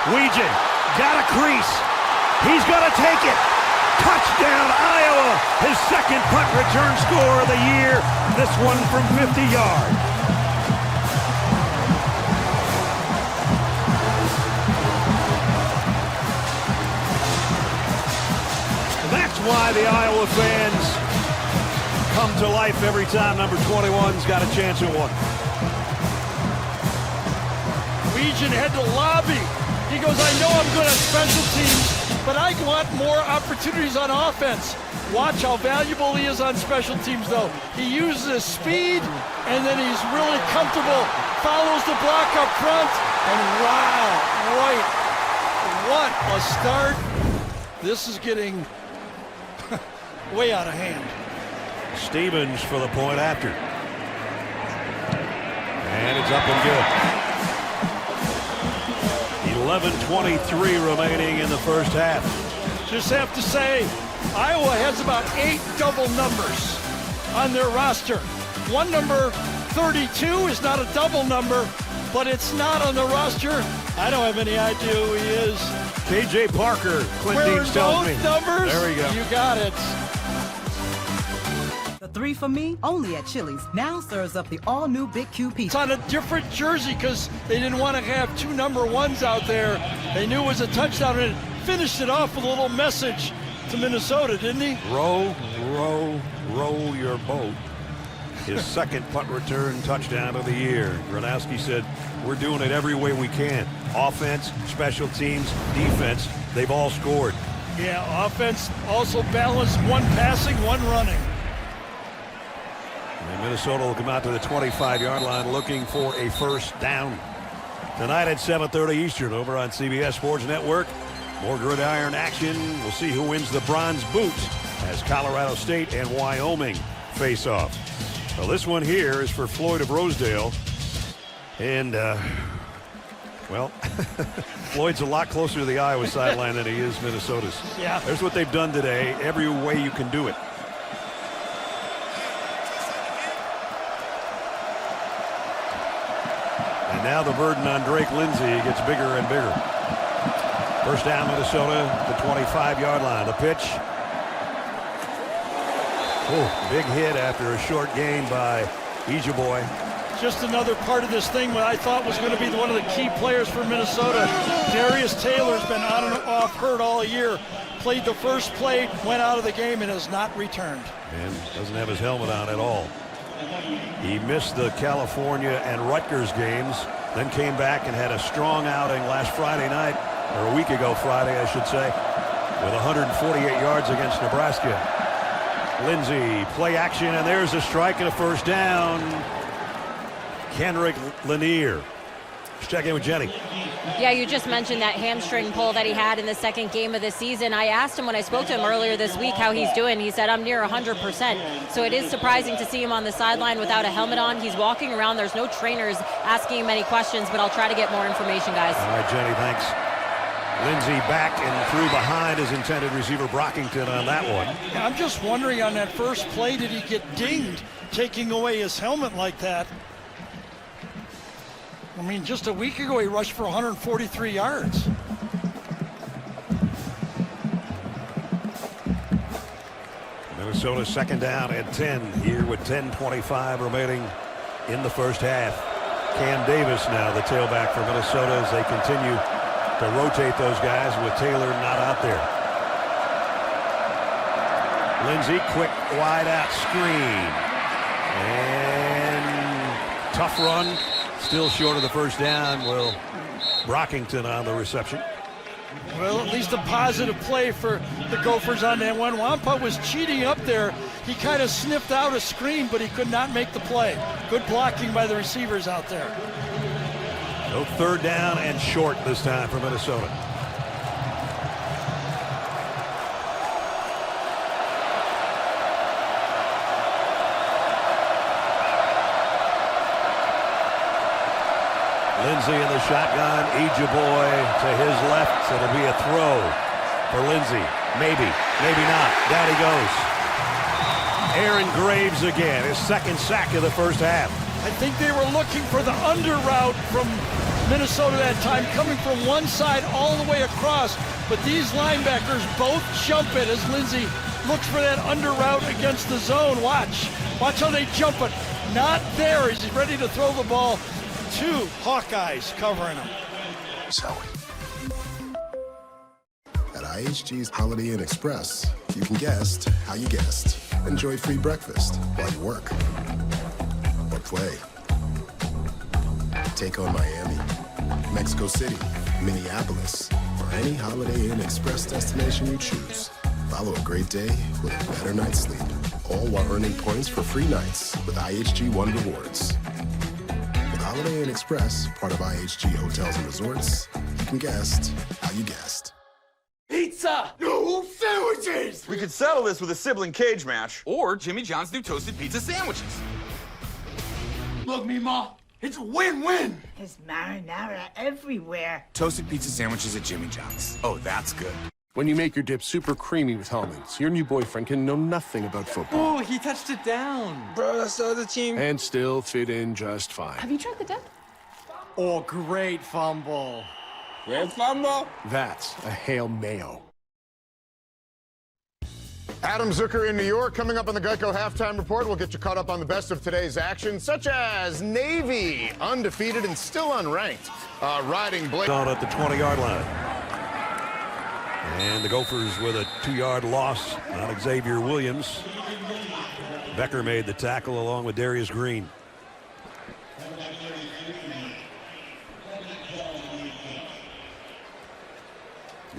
Weegan got a crease. He's going to take it. Touchdown, Iowa. His 2nd punt return score of the year. This one from 50 yards. That's why the Iowa fans come to life every time number 21's got a chance at one. Weegan had to lobby. He goes, I know I'm good at special teams, but I want more opportunities on offense. Watch how valuable he is on special teams, though. He uses his speed, and then he's really comfortable, follows the block up front, and wow, right. What a start. This is getting way out of hand. Stevens for the point after. And it's up and good. 11:23 remaining in the 1st half. Just have to say, Iowa has about 8 double numbers on their roster. One number 32 is not a double number, but it's not on the roster. I don't have any idea who he is. KJ Parker, Clint Wearing Deans tells me. both numbers? There we go. You got it. The 3 for me, only at Chili's. Now serves up the all-new Big Q It's pizza. on a different jersey because they didn't want to have 2 number 1s out there. They knew it was a touchdown and finished it off with a little message to Minnesota, didn't he? Row, row, row your boat. His 2nd punt return touchdown of the year. Gronowski said, we're doing it every way we can. Offense, special teams, defense, they've all scored. Yeah, offense also balanced, 1 passing, 1 running. And Minnesota will come out to the 25-yard line looking for a 1st down. Tonight at 7:30 Eastern over on CBS Sports Network. More gridiron action. We'll see who wins the bronze boot as Colorado State and Wyoming face off. Well, this one here is for Floyd of Rosedale. And, well, Floyd's a lot closer to the Iowa sideline than he is Minnesota's. Yeah. There's what they've done today, every way you can do it. And now the burden on Drake Lindsey gets bigger and bigger. 1st down, Minnesota, the 25-yard line. The pitch. Oh, big hit after a short gain by Ejeboy. Just another part of this thing what I thought was going to be one of the key players for Minnesota. Darius Taylor's been on and off hurt all year. Played the first play, went out of the game, and has not returned. And doesn't have his helmet on at all. He missed the California and Rutgers games, then came back and had a strong outing last Friday night, or a week ago Friday, I should say, with 148 yards against Nebraska. Lindsey, play action, and there's a strike and a first down. Kendrick Lanier. Let's check in with Jenny. Yeah, you just mentioned that hamstring pull that he had in the second game of the season. I asked him when I spoke to him earlier this week how he's doing. He said, I'm near 100%. So it is surprising to see him on the sideline without a helmet on. He's walking around. There's no trainers asking him any questions, but I'll try to get more information, guys. All right, Jenny, thanks. Lindsey back and threw behind his intended receiver Brockington on that one. Yeah, I'm just wondering on that first play, did he get dinged taking away his helmet like that? I mean, just a week ago, he rushed for 143 yards. Minnesota's second down and 10 here with 10:25 remaining in the first half. Cam Davis now the tailback for Minnesota as they continue to rotate those guys with Taylor not out there. Lindsey, quick wide out screen. And tough run. Still short of the first down. Well, Brockington on the reception. Well, at least a positive play for the Gophers on that one. Wampa was cheating up there. He kind of sniffed out a screen, but he could not make the play. Good blocking by the receivers out there. So third down and short this time for Minnesota. Lindsey in the shotgun. Ejeboy to his left. So it'll be a throw for Lindsey. Maybe, maybe not. Down he goes. Aaron Graves again. His second sack of the first half. I think they were looking for the under route from Minnesota that time, coming from one side all the way across. But these linebackers both jump it as Lindsey looks for that under route against the zone. Watch how they jump it. Not there. He's ready to throw the ball. Two Hawkeyes covering him. So, at IHG's Holiday Inn Express, you can guest how you guest. Enjoy free breakfast while you work or play. Take on Miami, Mexico City, Minneapolis, or any Holiday Inn Express destination you choose. Follow a great day with a better night's sleep, all while earning points for free nights with IHG One Rewards. Holiday Inn Express, part of IHG Hotels and Resorts. You can guest how you guest. Pizza! No sandwiches! We could settle this with a sibling cage match, or Jimmy John's new toasted pizza sandwiches. Look, Mima, it's a win-win. There's marinara everywhere. Toasted pizza sandwiches at Jimmy John's. Oh, that's good. When you make your dip super creamy with almonds, your new boyfriend can know nothing about football. Oh, he touched it down. Bro, that's the other team. And still fit in just fine. Have you tried the dip? Oh, great fumble. Great fumble? That's a Hail Mayo. Adam Zucker in New York. Coming up on the Geico Halftime Report, we'll get you caught up on the best of today's action, such as Navy, undefeated and still unranked, riding Blake. On at the 20-yard line. And the Gophers with a 2-yard loss on Xavier Williams. Becker made the tackle along with Darius Green.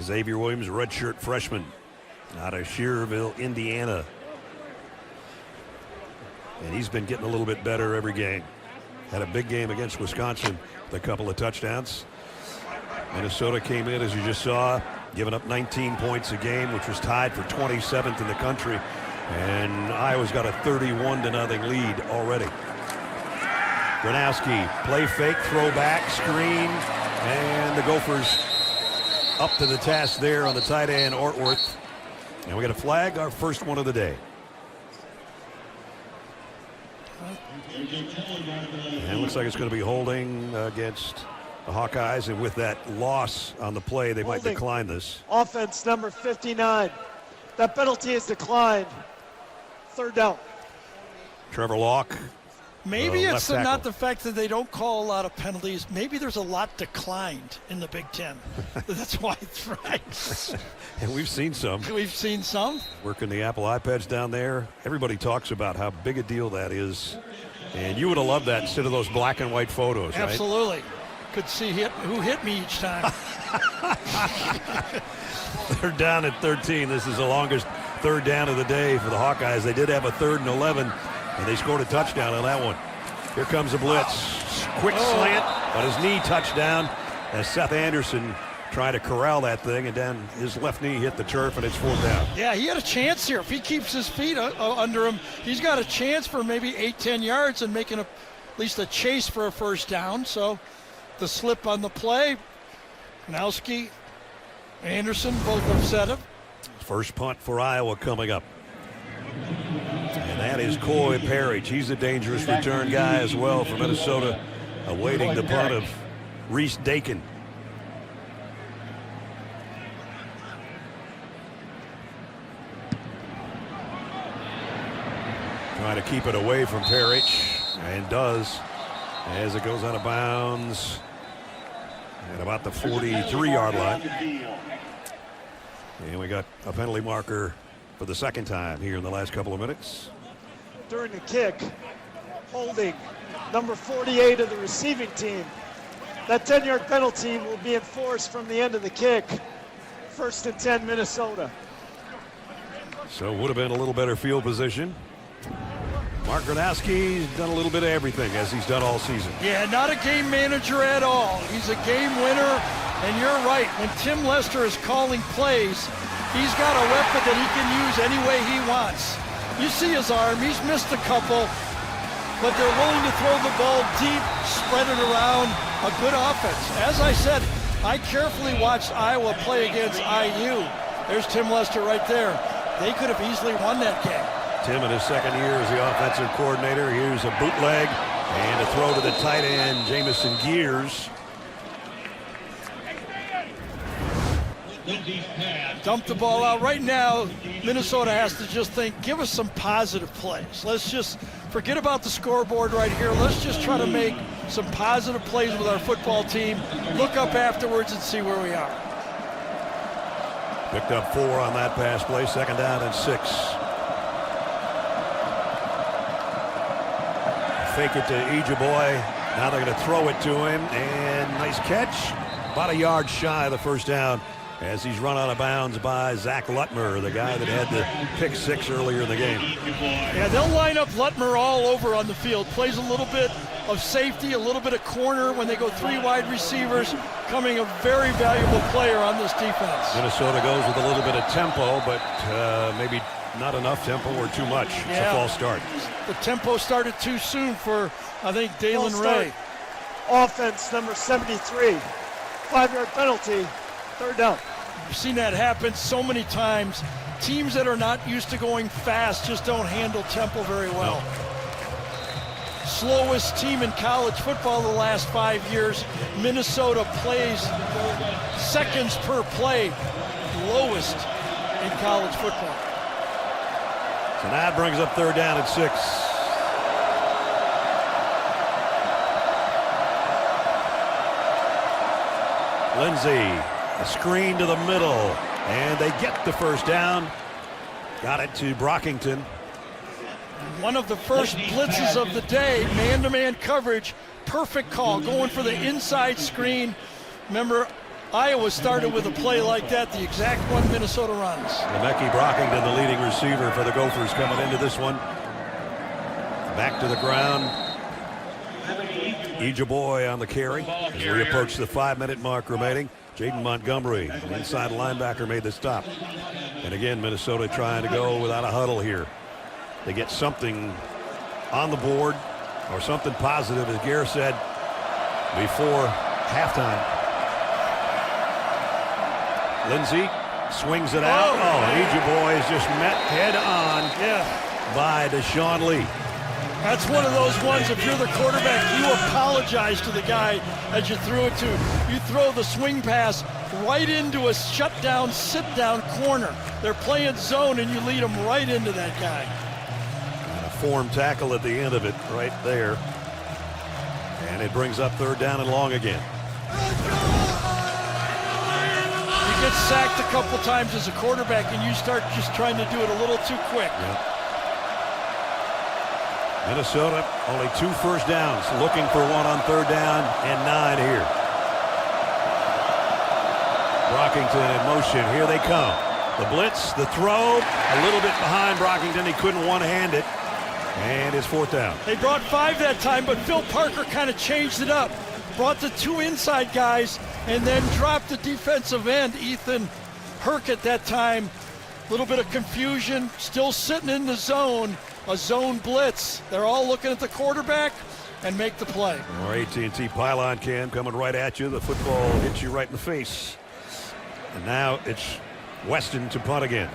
Xavier Williams, redshirt freshman out of Schererville, Indiana. And he's been getting a little bit better every game. Had a big game against Wisconsin with a couple of touchdowns. Minnesota came in, as you just saw, giving up 19 points a game, which was tied for 27th in the country. And Iowa's got a 31-0 lead already. Gronowski, play fake, throw back, screen, and the Gophers up to the task there on the tight end, Ortworth. And we got a flag, our first one of the day. And it looks like it's going to be holding against the Hawkeyes, and with that loss on the play, they might decline this. Offense number 59. That penalty is declined. Third down. Trevor Locke. Maybe it's left not tackle. the fact that they don't call a lot of penalties. Maybe there's a lot declined in the Big Ten. That's why it's right. And we've seen some. We've seen some. Working the Apple iPads down there. Everybody talks about how big a deal that is. And you would have loved that instead of those black and white photos, right? Absolutely. Could see who hit me each time. They're down at 13. This is the longest third down of the day for the Hawkeyes. They did have a 3rd and 11, and they scored a touchdown on that one. Here comes a blitz. Quick slant, but his knee touched down as Seth Anderson tried to corral that thing, and then his left knee hit the turf, and it's 4th down. Yeah, he had a chance here. If he keeps his feet under him, he's got a chance for maybe 8-10 yards and making at least a chase for a first down. So the slip on the play, Kanowski, Anderson, both have set him. First punt for Iowa coming up. And that is Coy Parrish. He's a dangerous return guy as well for Minnesota, awaiting the punt of Reese Dakin. Trying to keep it away from Parrish, and does, as it goes out of bounds at about the 43-yard line. And we got a penalty marker for the second time here in the last couple of minutes. During the kick, holding number 48 of the receiving team. That 10-yard penalty will be enforced from the end of the kick. 1st and 10, Minnesota. So would have been a little better field position. Mark Gronowski's done a little bit of everything, as he's done all season. Yeah, not a game manager at all. He's a game winner, and you're right. When Tim Lester is calling plays, he's got a weapon that he can use any way he wants. You see his arm. He's missed a couple, but they're willing to throw the ball deep, spread it around. A good offense. As I said, I carefully watched Iowa play against IU. There's Tim Lester right there. They could have easily won that game. Tim, in his second year as the offensive coordinator, here's a bootleg and a throw to the tight end, Jamison Gears. Dump the ball out. Right now, Minnesota has to just think, give us some positive plays. Let's just forget about the scoreboard right here. Let's just try to make some positive plays with our football team. Look up afterwards and see where we are. Picked up 4 on that pass play, 2nd down and 6. Fake it to Ejiboy. Now they're going to throw it to him, and nice catch. About a yard shy of the first down as he's run out of bounds by Zach Lutmer, the guy that had the pick 6 earlier in the game. Yeah, they'll line up Lutmer all over on the field. Plays a little bit of safety, a little bit of corner when they go 3 wide receivers, coming a very valuable player on this defense. Minnesota goes with a little bit of tempo, but maybe not enough tempo or too much. It's a false start. The tempo started too soon for, I think, Dalen Ray. Offense number 73. 5-yard penalty. 3rd down. We've seen that happen so many times. Teams that are not used to going fast just don't handle tempo very well. No. Slowest team in college football the last 5 years. Minnesota plays seconds per play. Lowest in college football. So that brings up 3rd down and 6. Lindsey, a screen to the middle, and they get the first down. Got it to Brockington. One of the first blitzes of the day, man-to-man coverage, perfect call, going for the inside screen. Remember, Iowa started with a play like that, the exact one Minnesota runs. Le'Meke Brockington, the leading receiver for the Gophers, coming into this one. Back to the ground. Ejiboy on the carry as we approach the 5-minute mark remaining. Jaden Montgomery, an inside linebacker, made the stop. And again, Minnesota trying to go without a huddle here. They get something on the board or something positive, as Gare said before halftime. Lindsey swings it out. Oh, Ejiboy is just met head on by Deshaun Lee. That's one of those ones, if you're the quarterback, you apologize to the guy as you threw it to. You throw the swing pass right into a shutdown, sit-down corner. They're playing zone, and you lead them right into that guy. form tackle at the end of it right there. And it brings up 3rd down and long again. You get sacked a couple times as a quarterback and you start just trying to do it a little too quick. Yep. Minnesota only 2 first downs, looking for one on 3rd down and 9 here. Brockington in motion. Here they come. The blitz, the throw, a little bit behind Brockington. He couldn't one-hand it. And it's 4th down. They brought 5 that time, but Phil Parker kind of changed it up. Brought the 2 inside guys and then dropped the defensive end, Ethan Herc, at that time. A little bit of confusion, still sitting in the zone, a zone blitz. They're all looking at the quarterback and make the play. Our AT&T pylon cam coming right at you. The football hits you right in the face. And now it's Weston to punt again.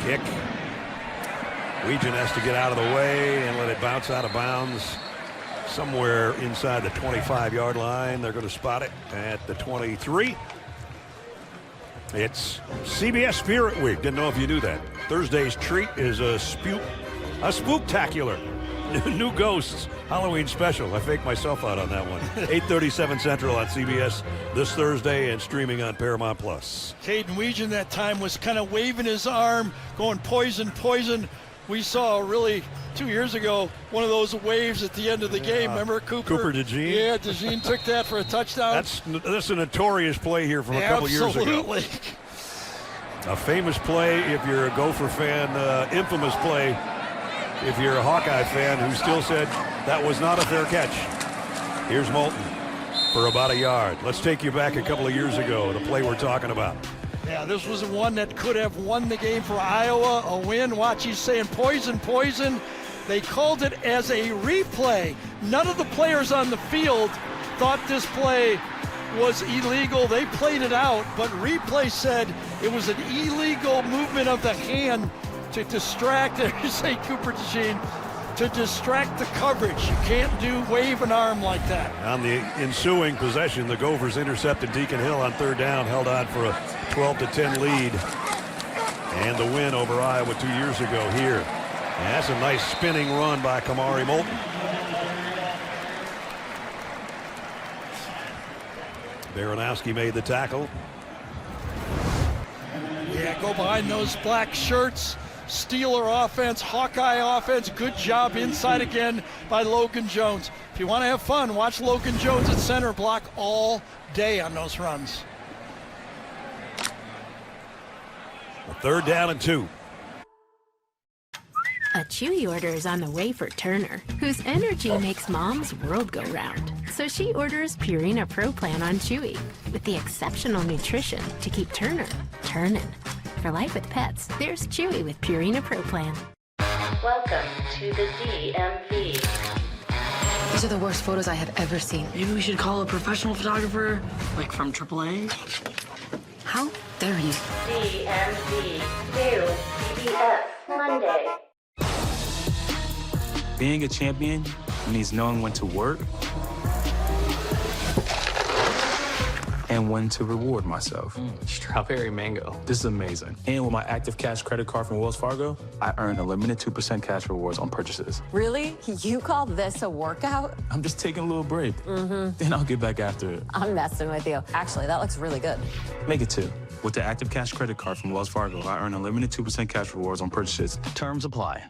Kick. Weegan has to get out of the way and let it bounce out of bounds somewhere inside the 25-yard line. They're going to spot it at the 23. It's CBS Spirit Week. Didn't know if you knew that. Thursday's treat is a spooktacular. New Ghosts Halloween special. I faked myself out on that one. 8:37 Central on CBS this Thursday and streaming on Paramount Plus. Caden Weegan that time was kind of waving his arm, going poison, poison. We saw really 2 years ago one of those waves at the end of the game. Remember Cooper DeJean? Yeah, DeJean took that for a touchdown. That's a notorious play here from a couple years ago. Absolutely. A famous play if you're a Gopher fan, infamous play if you're a Hawkeye fan who still said that was not a fair catch. Here's Moulton for about a yard. Let's take you back a couple of years ago, the play we're talking about. Yeah, this was one that could have won the game for Iowa, a win. Watch, he's saying poison, poison. They called it as a replay. None of the players on the field thought this play was illegal. They played it out, but replay said it was an illegal movement of the hand to distract, you say Cooper DeJean, to distract the coverage. You can't wave an arm like that. On the ensuing possession, the Gophers intercepted Deacon Hill on 3rd down, held on for a 12-10 lead. And the win over Iowa 2 years ago here. And that's a nice spinning run by Kamari Moulton. Baranowski made the tackle. Yeah, go behind those black shirts. Steeler offense, Hawkeye offense. Good job inside again by Logan Jones. If you want to have fun, watch Logan Jones at center block all day on those runs. A 3rd down and 2. A Chewy order is on the way for Turner, whose energy makes Mom's world go round. So she orders Purina Pro Plan on Chewy, with the exceptional nutrition to keep Turner turning. For life with pets, there's Chewy with Purina Pro Plan. Welcome to the DMV. These are the worst photos I have ever seen. Maybe we should call a professional photographer, like from AAA. How dare you? DMV, new PBS, Monday. Being a champion means knowing when to work and when to reward myself. Strawberry mango. This is amazing. And with my Active Cash credit card from Wells Fargo, I earn a limited 2% cash rewards on purchases. Really? You call this a workout? I'm just taking a little break. Then I'll get back after it. I'm messing with you. Actually, that looks really good. Make it 2. With the Active Cash credit card from Wells Fargo, I earn a limited 2% cash rewards on purchases. Terms apply.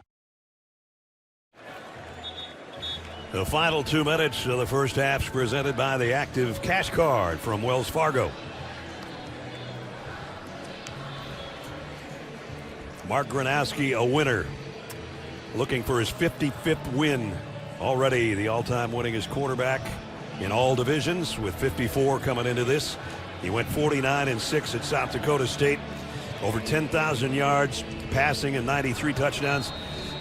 The final 2 minutes of the first half is presented by the Active Cash Card from Wells Fargo. Mark Gronowski, a winner, looking for his 55th win. Already the all-time winningest quarterback in all divisions with 54 coming into this. He went 49-6 at South Dakota State. Over 10,000 yards passing and 93 touchdowns.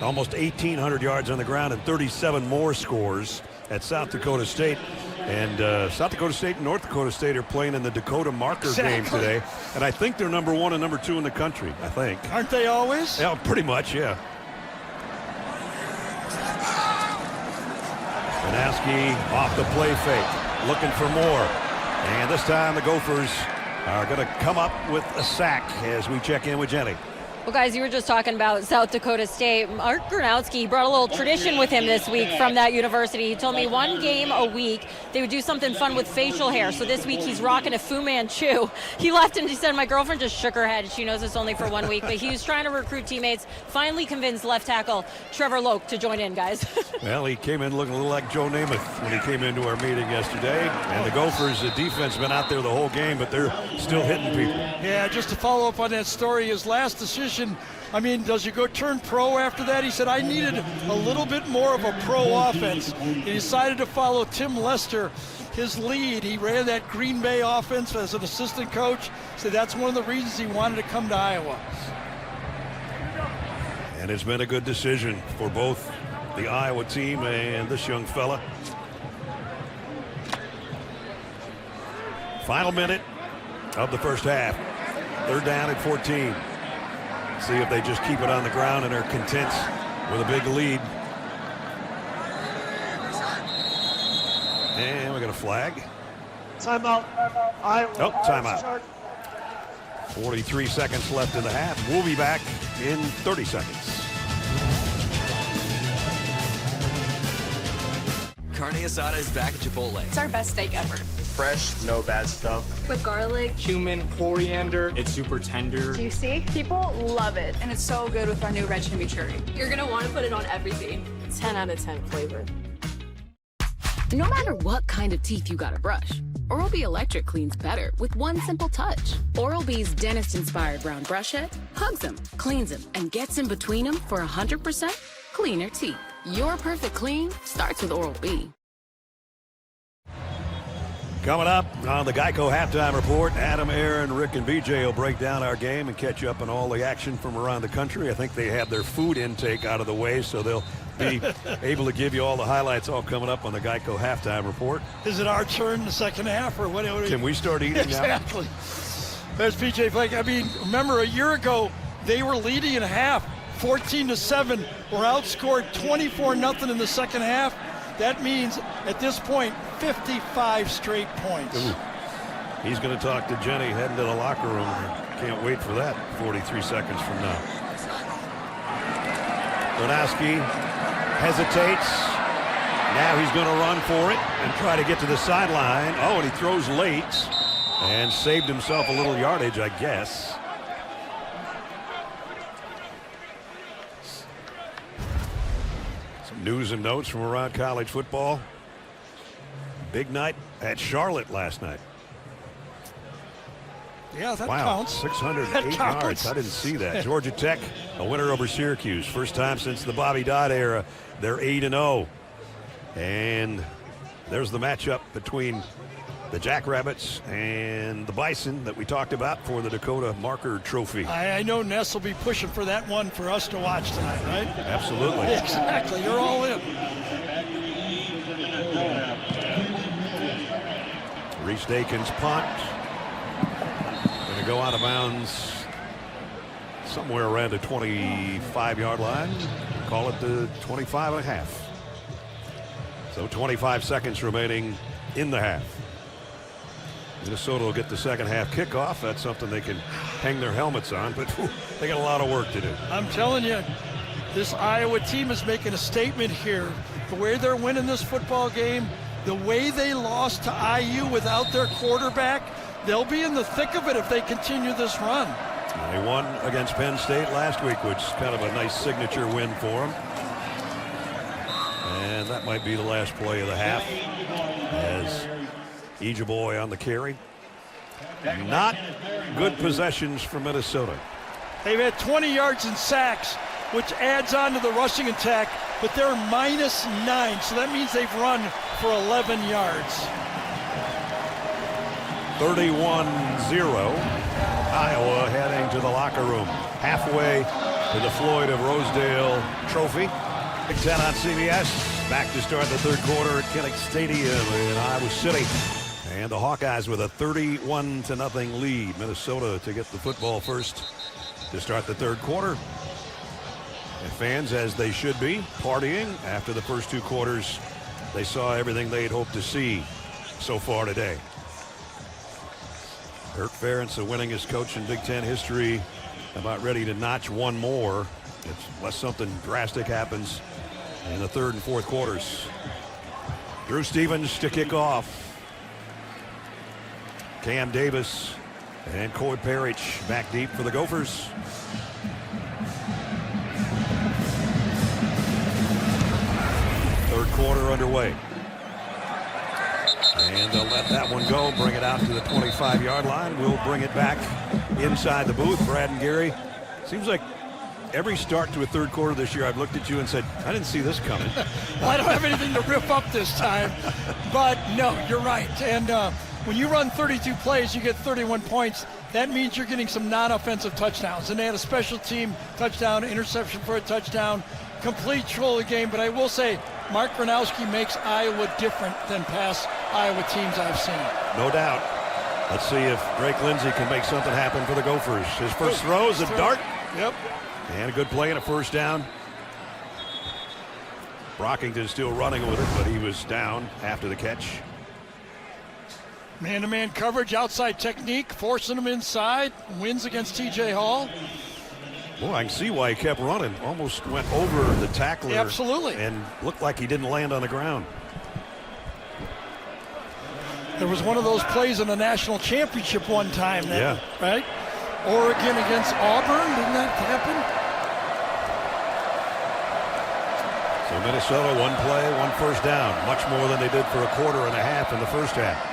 Almost 1,800 yards on the ground and 37 more scores at South Dakota State. And South Dakota State and North Dakota State are playing in the Dakota Marker game today. And I think they're number 1 and number 2 in the country, I think. Aren't they always? Yeah, pretty much, yeah. Banowski off the play fake, looking for more. And this time the Gophers are going to come up with a sack as we check in with Jenny. Well, guys, you were just talking about South Dakota State. Mark Gronowski, he brought a little tradition with him this week from that university. He told me one game a week, they would do something fun with facial hair. So this week he's rocking a Fu Manchu. He left and he said, my girlfriend just shook her head. She knows it's only for 1 week. But he was trying to recruit teammates, finally convinced left tackle Trevor Loke to join in, guys. Well, he came in looking a little like Joe Namath when he came into our meeting yesterday. And the Gophers, the defense, been out there the whole game, but they're still hitting people. Yeah, just to follow up on that story, his last decision, I mean, does you go turn pro after that? He said, I needed a little bit more of a pro offense. He decided to follow Tim Lester, his lead. He ran that Green Bay offense as an assistant coach. So that's one of the reasons he wanted to come to Iowa. And it's been a good decision for both the Iowa team and this young fella. Final minute of the first half. Third down at 14. See if they just keep it on the ground and are content with a big lead. And we got a flag. Timeout. Iowa. Oh, timeout. 43 seconds left in the half. We'll be back in 30 seconds. Carne asada is back at Chipotle. It's our best steak ever. Fresh, no bad stuff. With garlic, Cumin, coriander. It's super tender. juicy. People love it. And it's so good with our new red chimichurri. You're going to want to put it on everything. 10 out of 10 flavor. No matter what kind of teeth you gotta brush, Oral-B Electric cleans better with one simple touch. Oral-B's dentist-inspired round brush head hugs them, cleans them, and gets in between them for 100% cleaner teeth. Your perfect clean starts with Oral-B. Coming up on the Geico Halftime Report, Adam, Aaron, Rick, and BJ will break down our game and catch up on all the action from around the country. I think they have their food intake out of the way, so they'll be able to give you all the highlights all coming up on the Geico Halftime Report. Is it our turn in the second half, or what? Can we start eating exactly. There's BJ Flake. I mean, remember a year ago, they were leading in half, 14-7. We're outscored 24-0 in the second half. That means, at this point, 55 straight points. Ooh. He's going to talk to Jenny heading to the locker room. Can't wait for that 43 seconds from now. Gronowski hesitates. Now he's going to run for it and try to get to the sideline. Oh, and he throws late and saved himself a little yardage, I guess. News and notes from around college football. Big night at Charlotte last night. Yeah, that wow, counts. 608 yards. I didn't see that. Georgia Tech, a winner over Syracuse. First time since the Bobby Dodd era. They're 8-0. And there's the matchup between the Jackrabbits and the Bison that we talked about for the Dakota Marker Trophy. I know Ness will be pushing for that one for us to watch tonight, right? Absolutely. Exactly. You're all in. Reese Dakin's punt. Going to go out of bounds somewhere around the 25-yard line. Call it the 25.5. So 25 seconds remaining in the half. Minnesota will get the second half kickoff. That's something they can hang their helmets on, but they got a lot of work to do. I'm telling you, this Iowa team is making a statement here. The way they're winning this football game, the way they lost to IU without their quarterback, they'll be in the thick of it if they continue this run. They won against Penn State last week, which is kind of a nice signature win for them. And that might be the last play of the half as Ejeboy on the carry. Not good possessions for Minnesota. They've had 20 yards in sacks, which adds on to the rushing attack, but they're -9, so that means they've run for 11 yards. 31-0. Iowa heading to the locker room. Halfway to the Floyd of Rosedale Trophy. Big Ten on CBS. Back to start the third quarter at Kinnick Stadium in Iowa City. And the Hawkeyes with a 31-0 lead. Minnesota to get the football first to start the third quarter. And fans, as they should be, partying after the first two quarters. They saw everything they'd hoped to see so far today. Kirk Ferentz, the winningest coach in Big Ten history, about ready to notch one more. Unless something drastic happens in the third and fourth quarters. Drew Stevens to kick off. Cam Davis and Coy Parrish back deep for the Gophers. Third quarter underway. And they'll let that one go, bring it out to the 25-yard line. We'll bring it back inside the booth. Brad and Gary, seems like every start to a third quarter this year, I've looked at you and said, I didn't see this coming. Well, I don't have anything to rip up this time. But, no, you're right. And when you run 32 plays, you get 31 points. That means you're getting some non-offensive touchdowns. And they had a special team touchdown, interception for a touchdown, complete control of the game. But I will say, Mark Gronowski makes Iowa different than past Iowa teams I've seen. No doubt. Let's see if Drake Lindsey can make something happen for the Gophers. His first throw is a dart. Yep. And a good play and a first down. Brockington still running with it, but he was down after the catch. Man-to-man coverage, outside technique, forcing him inside. Wins against T.J. Hall. Boy, I can see why he kept running. Almost went over the tackler. Yeah, absolutely. And looked like he didn't land on the ground. There was one of those plays in the national championship one time. That, right? Oregon against Auburn, didn't that happen? So Minnesota, one play, one first down. Much more than they did for a quarter and a half in the first half.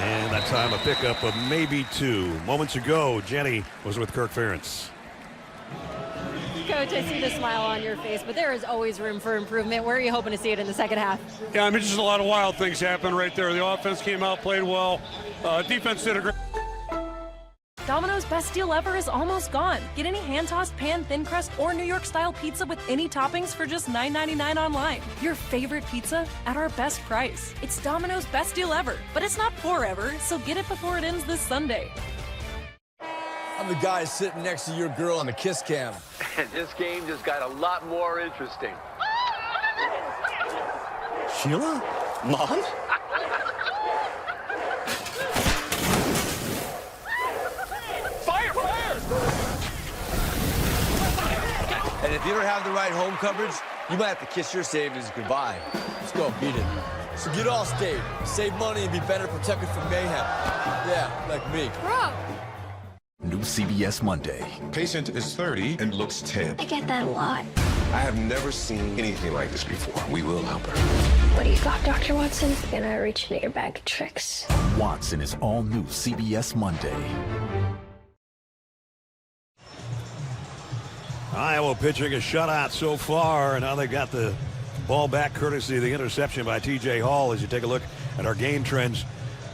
And that time a pickup of maybe 2. Moments ago, Jenny was with Kirk Ferentz. Coach, I see the smile on your face, but there is always room for improvement. Where are you hoping to see it in the second half? Yeah, I mean, just a lot of wild things happened right there. The offense came out, played well. Defense did a great. Domino's Best Deal Ever is almost gone. Get any hand-tossed pan, thin crust, or New York-style pizza with any toppings for just $9.99 online. Your favorite pizza at our best price. It's Domino's Best Deal Ever, but it's not forever, so get it before it ends this Sunday. I'm the guy sitting next to your girl on the kiss cam. And this game just got a lot more interesting. Sheila? Mom? And if you don't have the right home coverage, you might have to kiss your savings goodbye. Let's go, beat it. So get Allstate, save money, and be better protected from mayhem. Yeah, like me. Bro! New CBS Monday. Patient is 30 and looks 10. I get that a lot. I have never seen anything like this before. We will help her. What do you got, Dr. Watson? Gonna reach into your bag of tricks. Watson is all new CBS Monday. Iowa pitching a shutout so far, and now they got the ball back courtesy of the interception by T.J. Hall. As you take a look at our game trends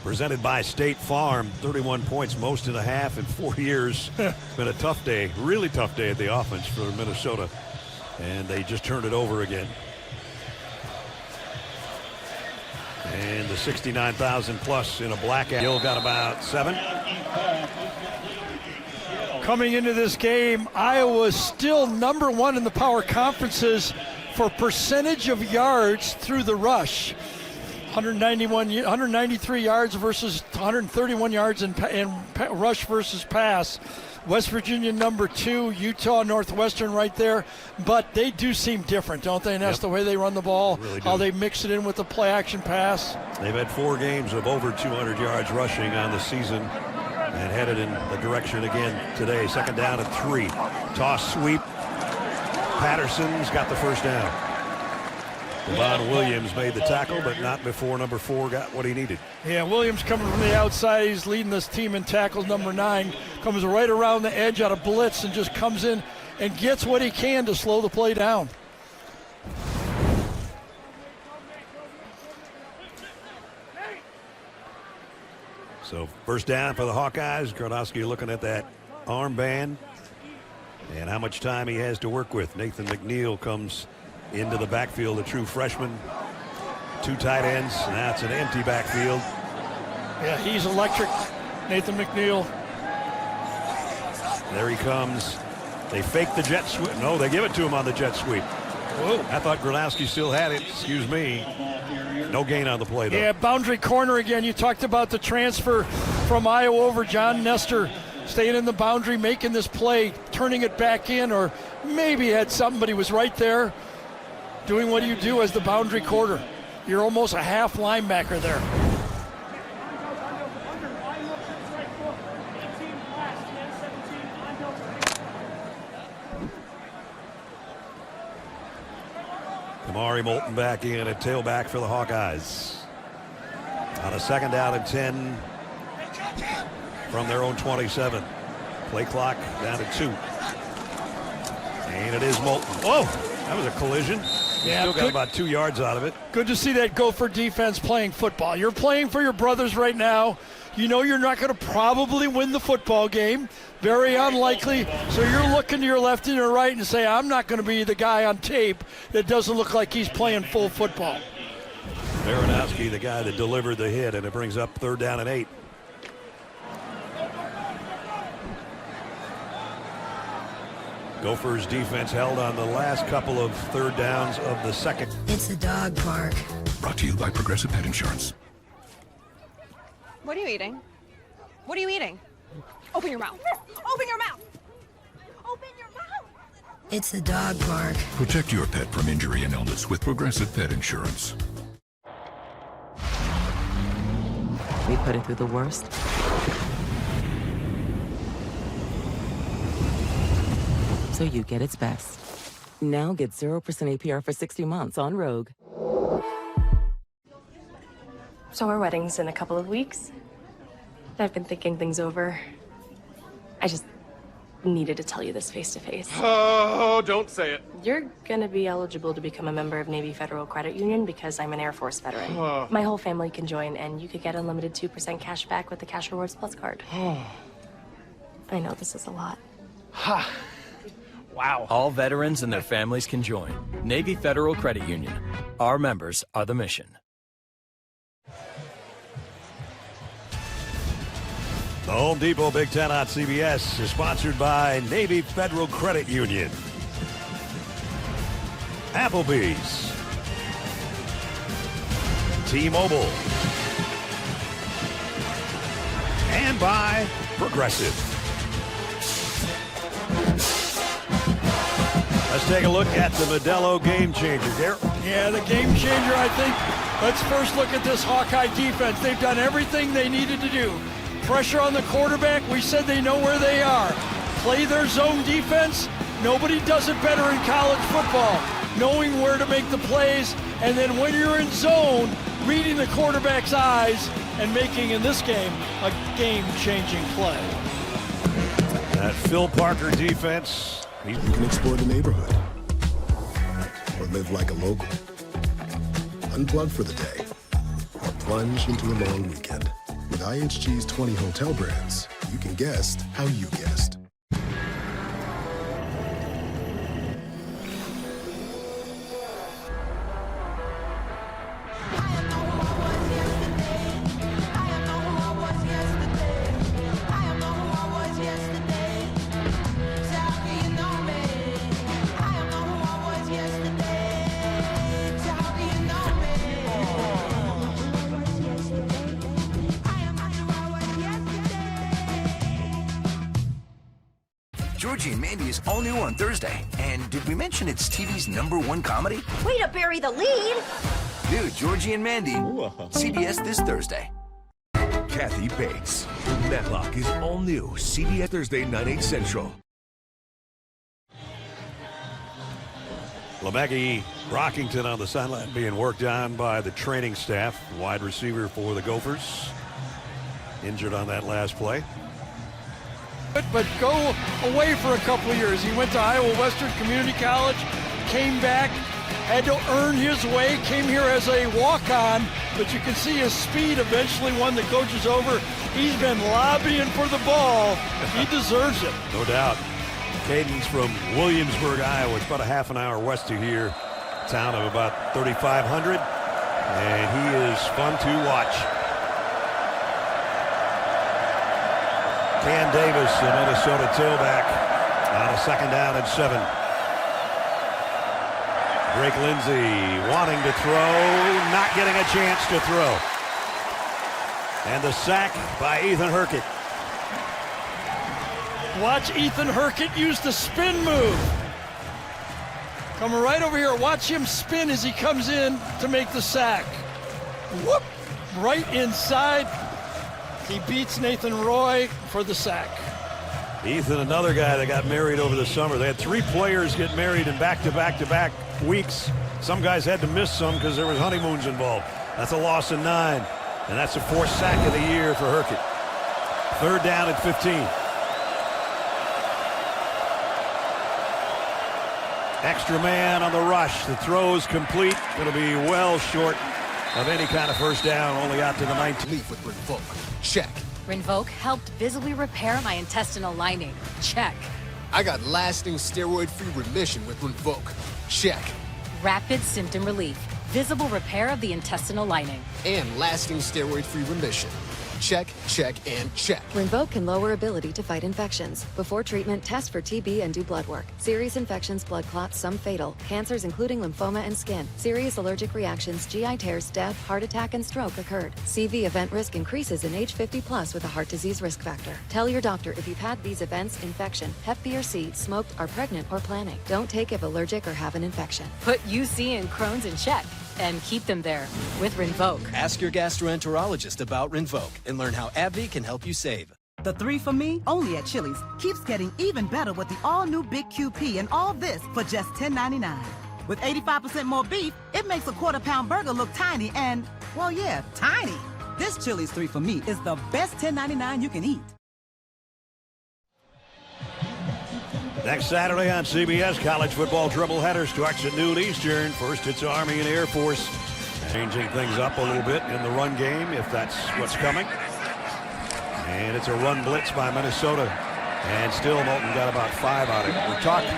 presented by State Farm, 31 points, most in a half in 4 years. It's been a tough day, really tough day at the offense for Minnesota, and they just turned it over again. And the 69,000 plus in a blackout. Hill got about 7. Coming into this game, Iowa is still number 1 in the power conferences for percentage of yards through the rush. 193 yards versus 131 yards in rush versus pass. West Virginia number 2, Utah, Northwestern right there. But they do seem different, don't they? And that's the way they run the ball, really how they mix it in with the play action pass. They've had 4 games of over 200 yards rushing on the season, and headed in the direction again today. Second down and 3. Toss sweep. Patterson's got the first down. Devon Williams made the tackle, but not before number 4 got what he needed. Yeah, Williams coming from the outside. He's leading this team in tackles. Number 9 comes right around the edge out of blitz and just comes in and gets what he can to slow the play down. So first down for the Hawkeyes. Gronowski looking at that armband and how much time he has to work with. Nathan McNeil comes into the backfield, a true freshman. 2 tight ends. Now it's an empty backfield. Yeah, he's electric, Nathan McNeil. There he comes. They fake the jet sweep. No, they give it to him on the jet sweep. Whoa. I thought Gronowski still had it. Excuse me. No gain on the play, though. Yeah, boundary corner again. You talked about the transfer from Iowa over John Nestor, staying in the boundary, making this play, turning it back in, or maybe had something, but he was right there doing what you do as the boundary quarter. You're almost a half linebacker there. Kamari Moulton back in at tailback for the Hawkeyes. On a 2nd down and 10 from their own 27. Play clock down to 2. And it is Moulton. Oh, that was a collision. Yeah, still got about 2 yards out of it. Good to see that Gopher defense playing football. You're playing for your brothers right now. You know you're not going to probably win the football game. Very unlikely. So you're looking to your left and your right and say, I'm not going to be the guy on tape that doesn't look like he's playing full football. Baranowski, the guy that delivered the hit, and it brings up 3rd down and 8. Gophers defense held on the last couple of 3rd downs of the 2nd. It's the dog park. Brought to you by Progressive Pet Insurance. What are you eating? What are you eating? Open your mouth. Open your mouth. Open your mouth. It's the dog park. Protect your pet from injury and illness with Progressive Pet Insurance. We put it through the worst. So you get its best. Now get 0% APR for 60 months on Rogue. So our wedding's in a couple of weeks. I've been thinking things over. I just needed to tell you this face to face. Oh, don't say it. You're gonna be eligible to become a member of Navy Federal Credit Union because I'm an Air Force veteran. My whole family can join, and you could get unlimited 2% cash back with the Cash Rewards Plus card. I know this is a lot. Ha! Wow. All veterans and their families can join. Navy Federal Credit Union. Our members are the mission. The Home Depot Big Ten on CBS is sponsored by Navy Federal Credit Union, Applebee's, T-Mobile, and by Progressive. Let's take a look at the Modelo game changer, Garrett. Yeah, the game changer, I think. Let's first look at this Hawkeye defense. They've done everything they needed to do. Pressure on the quarterback. We said they know where they are. Play their zone defense. Nobody does it better in college football. Knowing where to make the plays, and then when you're in zone, reading the quarterback's eyes and making, in this game, a game-changing play. That Phil Parker defense. You can explore the neighborhood or live like a local. Unplug for the day or plunge into a long weekend. With IHG's 20 hotel brands, you can guest how you guest. Georgie and Mandy is all new on Thursday. And did we mention it's TV's #1 comedy? Way to bury the lead. New Georgie and Mandy, CBS this Thursday. Kathy Bates. Matlock is all new. CBS Thursday, 9/8 Central. LeMaggie Brockington on the sideline being worked on by the training staff. Wide receiver for the Gophers. Injured on that last play. But go away for a couple of years. He went to Iowa Western Community College, came back, had to earn his way, came here as a walk-on, but you can see his speed eventually won the coaches over. He's been lobbying for the ball. He deserves it. No doubt. Caden's from Williamsburg, Iowa. It's about a half an hour west of here. Town of about 3,500. And he is fun to watch. Cam Davis, the Minnesota tailback, on a 2nd down and 7. Drake Lindsey wanting to throw, not getting a chance to throw. And the sack by Ethan Hurkett. Watch Ethan Hurkett use the spin move. Coming right over here. Watch him spin as he comes in to make the sack. Whoop! Right inside. He beats Nathan Roy for the sack. Ethan, another guy that got married over the summer. They had 3 players get married in back-to-back-to-back weeks. Some guys had to miss some because there was honeymoons involved. That's a loss of 9. And that's the 4th sack of the year for Hurkett. 3rd down at 15. Extra man on the rush. The throw's complete. Going to be well short of any kind of first down, only out to the 19. Leave with Rinvoq. Check. Rinvoq helped visibly repair my intestinal lining. Check. I got lasting steroid-free remission with Rinvoq. Check. Rapid symptom relief. Visible repair of the intestinal lining. And lasting steroid-free remission. Check, check, and check. Rinvoq can lower ability to fight infections. Before treatment, test for TB and do blood work. Serious infections, blood clots, some fatal. Cancers including lymphoma and skin. Serious allergic reactions, GI tears, death, heart attack, and stroke occurred. CV event risk increases in age 50+ with a heart disease risk factor. Tell your doctor if you've had these events, infection, Hep B or C, smoked, are pregnant, or planning. Don't take if allergic or have an infection. Put UC and Crohn's in check. And keep them there with Rinvoq. Ask your gastroenterologist about Rinvoq and learn how AbbVie can help you save. The 3 for Me, only at Chili's, keeps getting even better with the all-new Big QP and all this for just $10.99. With 85% more beef, it makes a quarter-pound burger look tiny and, well, yeah, tiny. This Chili's 3 for Me is the best $10.99 you can eat. Next Saturday on CBS, college football doubleheader starts at noon Eastern. First, it's Army and Air Force. Changing things up a little bit in the run game, if that's what's coming. And it's a run blitz by Minnesota. And still, Moulton got about 5 on it. We're talking.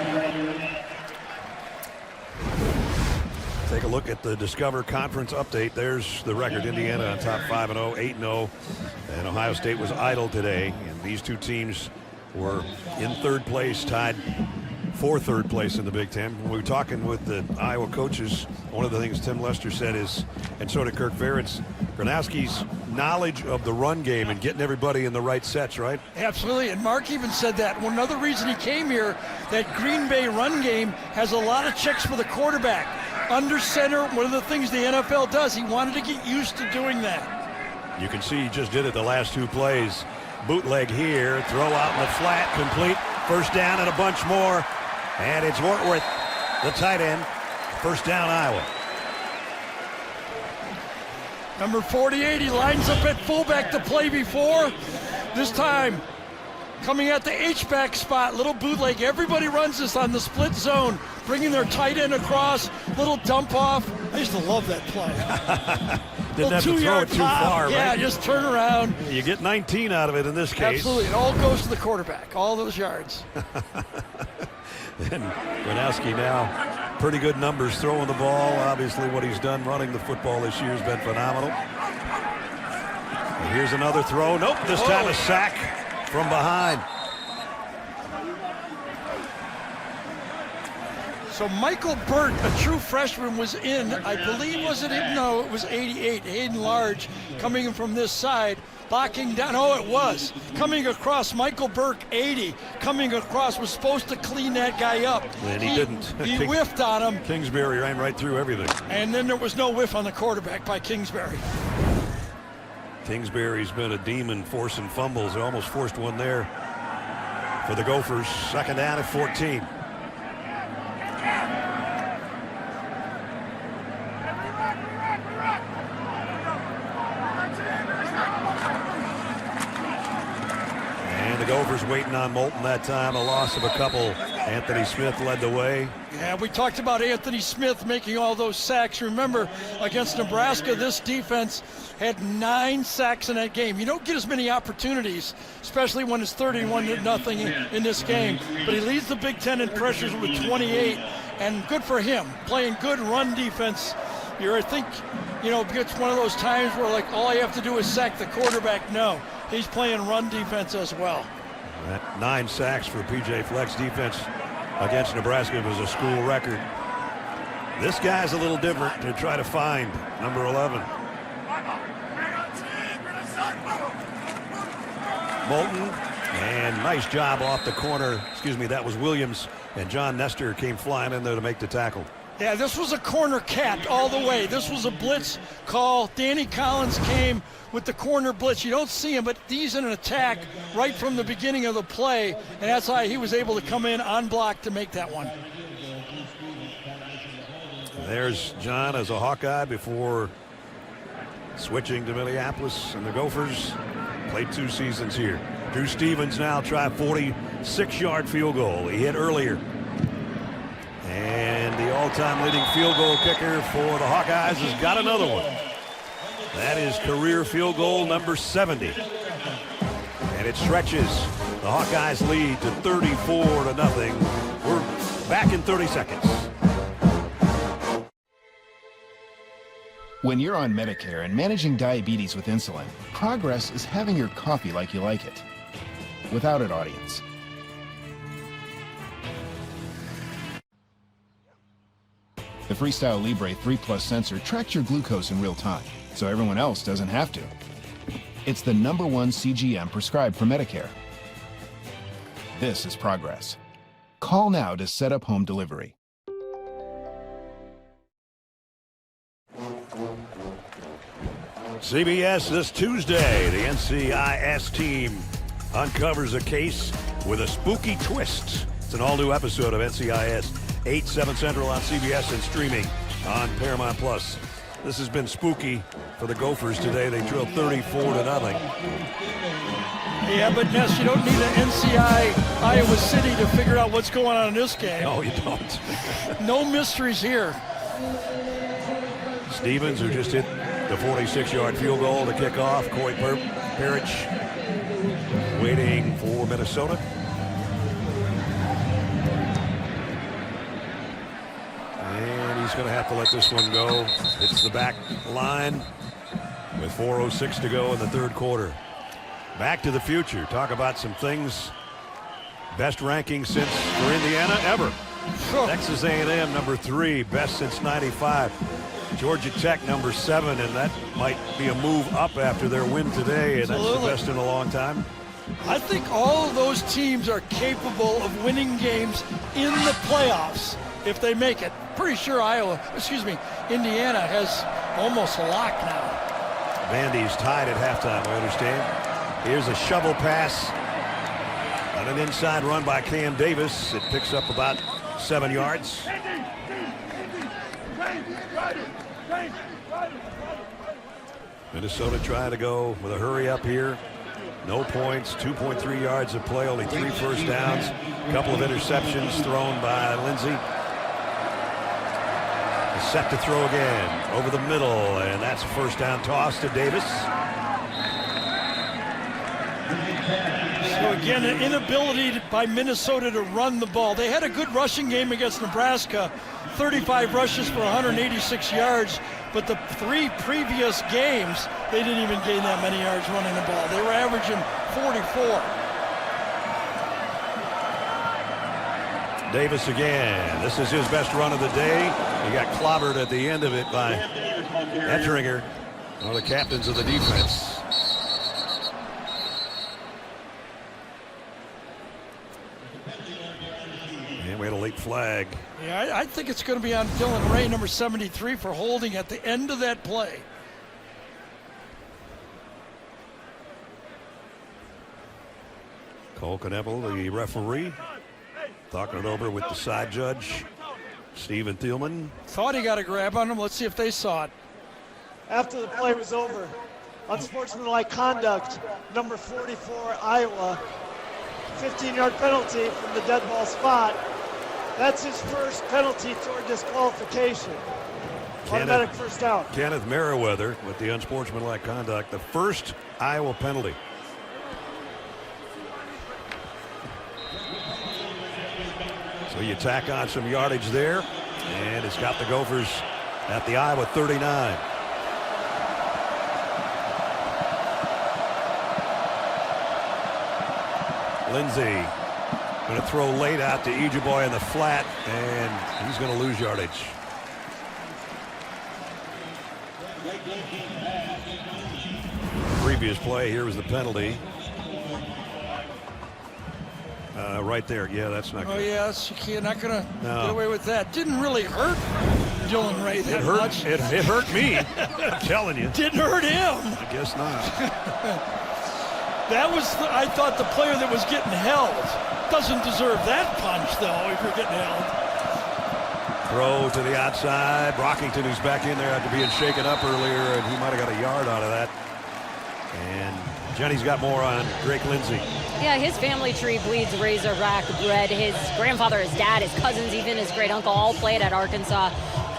Take a look at the Discover Conference update. There's the record. Indiana on top 5-0, 8-0. And Ohio State was idle today. And these 2 teams were in 3rd place, tied for 3rd place in the Big Ten. When we were talking with the Iowa coaches, one of the things Tim Lester said is, and so did Kirk Ferentz, Gronowski's knowledge of the run game and getting everybody in the right sets, right? Absolutely, and Mark even said that. Well, another reason he came here, that Green Bay run game has a lot of checks for the quarterback. Under center, one of the things the NFL does, he wanted to get used to doing that. You can see he just did it the last 2 plays. Bootleg here, throw out in the flat, complete, first down and a bunch more, and it's Wartworth, the tight end, first down Iowa. Number 48, he lines up at fullback to play before. This time, coming at the H-back spot, little bootleg. Everybody runs this on the split zone, bringing their tight end across, little dump off. I used to love that play. Didn't have to throw it too far, yeah, right? just turn around. You get 19 out of it in this case. Absolutely, it all goes to the quarterback, all those yards. And Gronowski now, pretty good numbers throwing the ball. Obviously what he's done running the football this year has been phenomenal. And here's another throw. Nope, this time a sack from behind. So Michael Burt, a true freshman, was in, I believe, was it him? No, it was 88, Hayden Large, coming in from this side, blocking down, it was, coming across, Michael Burke, 80, coming across, was supposed to clean that guy up. And he didn't. He whiffed on him. Kingsbury ran right through everything. And then there was no whiff on the quarterback by Kingsbury. Kingsbury's been a demon forcing fumbles. They almost forced one there for the Gophers. Second down at 14. And the Gophers waiting on Moulton that time. A loss of a couple. Anthony Smith led the way. Yeah, we talked about Anthony Smith making all those sacks. Remember, against Nebraska, this defense had 9 sacks in that game. You don't get as many opportunities, especially when it's 31-0 in this game. But he leads the Big Ten in pressures with 28, and good for him, playing good run defense. I think, it's one of those times where, like, all you have to do is sack the quarterback. No, he's playing run defense as well. That 9 sacks for PJ Fleck's defense against Nebraska was a school record. This guy's a little different to try to find number 11. Moulton, and nice job off the corner. Excuse me, that was Williams, and John Nestor came flying in there to make the tackle. Yeah, this was a corner cat all the way. This was a blitz call. Danny Collins came with the corner blitz. You don't see him, but he's in an attack right from the beginning of the play, and that's how he was able to come in on block to make that one. There's John as a Hawkeye before switching to Minneapolis, and the Gophers played 2 seasons here. Drew Stevens now tried 46-yard field goal. He hit earlier. And the all-time leading field goal kicker for the Hawkeyes has got another one. That is career field goal number 70. And it stretches the Hawkeyes lead to 34-0. We're back in 30 seconds. When you're on Medicare and managing diabetes with insulin, progress is having your coffee like you like it, without an audience. The Freestyle Libre 3 Plus sensor tracks your glucose in real time, so everyone else doesn't have to. It's the #1 CGM prescribed for Medicare. This is progress. Call now to set up home delivery. CBS this Tuesday, the NCAAF team uncovers a case with a spooky twist. It's an all-new episode of NCIS, 8, 7 Central on CBS and streaming on Paramount+. This has been spooky for the Gophers today. They trailed 34-0. Yeah, but Ness, you don't need an NCI Iowa City to figure out what's going on in this game. No, you don't. No mysteries here. Stevens, who just hit the 46-yard field goal to kick off. Coy Parrish waiting for Minnesota. And he's going to have to let this one go. It's the back line with 4:06 to go in the third quarter. Back to the future. Talk about some things. Best ranking since for Indiana ever. Texas A&M number 3, best since '95. Georgia Tech number 7, and that might be a move up after their win today, and that's the best in a long time. I think all of those teams are capable of winning games in the playoffs if they make it. Pretty sure Indiana has almost a lock now. Vandy's tied at halftime, I understand. Here's a shovel pass on an inside run by Cam Davis. It picks up about 7 yards. Minnesota trying to go with a hurry up here. No points, 2.3 yards of play, only 3 first downs. A couple of interceptions thrown by Lindsey. Set to throw again over the middle, and that's a first down toss to Davis. So again, an inability by Minnesota to run the ball. They had a good rushing game against Nebraska, 35 rushes for 186 yards, but the 3 previous games, they didn't even gain that many yards running the ball. They were averaging 44. Davis again. This is his best run of the day. He got clobbered at the end of it by Ettringer, one of the captains of the defense. And we had a late flag. Yeah, I think it's going to be on Dylan Ray, number 73, for holding at the end of that play. Cole Kneble, the referee, talking it over with the side judge, Stephen Thielman. Thought he got a grab on him. Let's see if they saw it. After the play was over, unsportsmanlike conduct, number 44, Iowa, 15-yard penalty from the dead ball spot. That's his first penalty toward disqualification. Automatic first down. Kenneth Merriweather with the unsportsmanlike conduct, the first Iowa penalty. So you tack on some yardage there, and it's got the Gophers at the Iowa 39. Lindsey going to throw late out to Ejeboy in the flat, and he's going to lose yardage. Previous play, here was the penalty. Right there. Yeah, that's not good. Oh, yes, you're not going to No. get away with that. Didn't really hurt Dylan Ray that It hurt, much. it hurt me. I'm telling you. Didn't hurt him. I guess not. That was, I thought, the player that was getting held. Doesn't deserve that punch, though, if you're getting held. Throw to the outside. Brockington, who's back in there after being shaken up earlier, and he might have got a yard out of that. And Jenny's got more on Drake Lindsay. Yeah, his family tree bleeds Razorback red. His grandfather, his dad, his cousins, even his great uncle all played at Arkansas.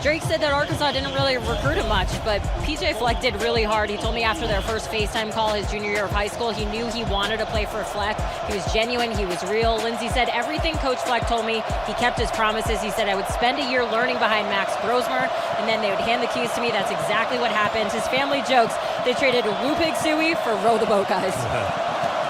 Drake said that Arkansas didn't really recruit him much, but PJ Fleck did really hard. He told me after their first FaceTime call his junior year of high school, he knew he wanted to play for Fleck. He was genuine. He was real. Lindsay said everything Coach Fleck told me, he kept his promises. He said, I would spend a year learning behind Max Grosmer, and then they would hand the keys to me. That's exactly what happened. His family jokes they traded Woo Pig Suey for Row the Boat Guys.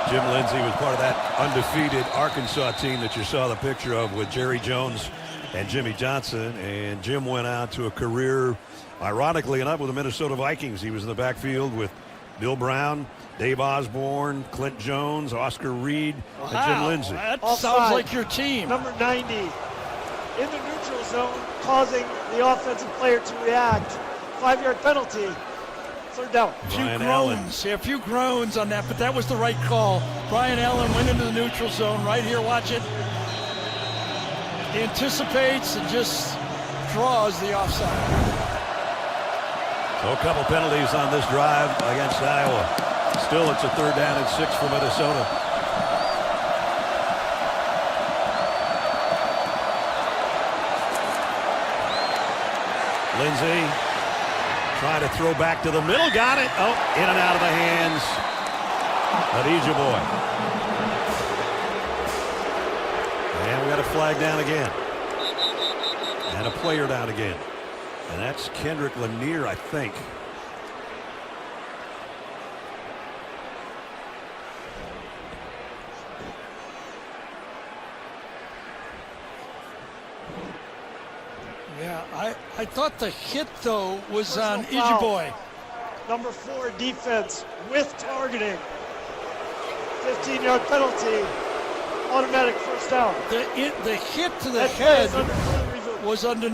Jim Lindsay was part of that undefeated Arkansas team that you saw the picture of with Jerry Jones and Jimmy Johnson, and Jim went out to a career, ironically enough, with the Minnesota Vikings. He was in the backfield with Bill Brown, Dave Osborne, Clint Jones, Oscar Reed, and Jim Lindsay. That Offside. sounds like your team. Number 90 in the neutral zone, causing the offensive player to react. 5-yard penalty. Third down. A few groans on that, but that was the right call. Brian Allen went into the neutral zone right here. Watch it. He anticipates and just draws the offside. So a couple penalties on this drive against Iowa. Still, it's a 3rd down and 6 for Minnesota. Lindsay trying to throw back to the middle. Got it. Oh, in and out of the hands of Ejeboy. And we got a flag down again. And a player down again. And that's Kendrick Lanier, I think. Yeah, I thought the hit, though, was on Personal foul. Ejeboy. Number 4 defense with targeting. 15-yard penalty. Automatic first down. The hit to the That head play is under further review. was under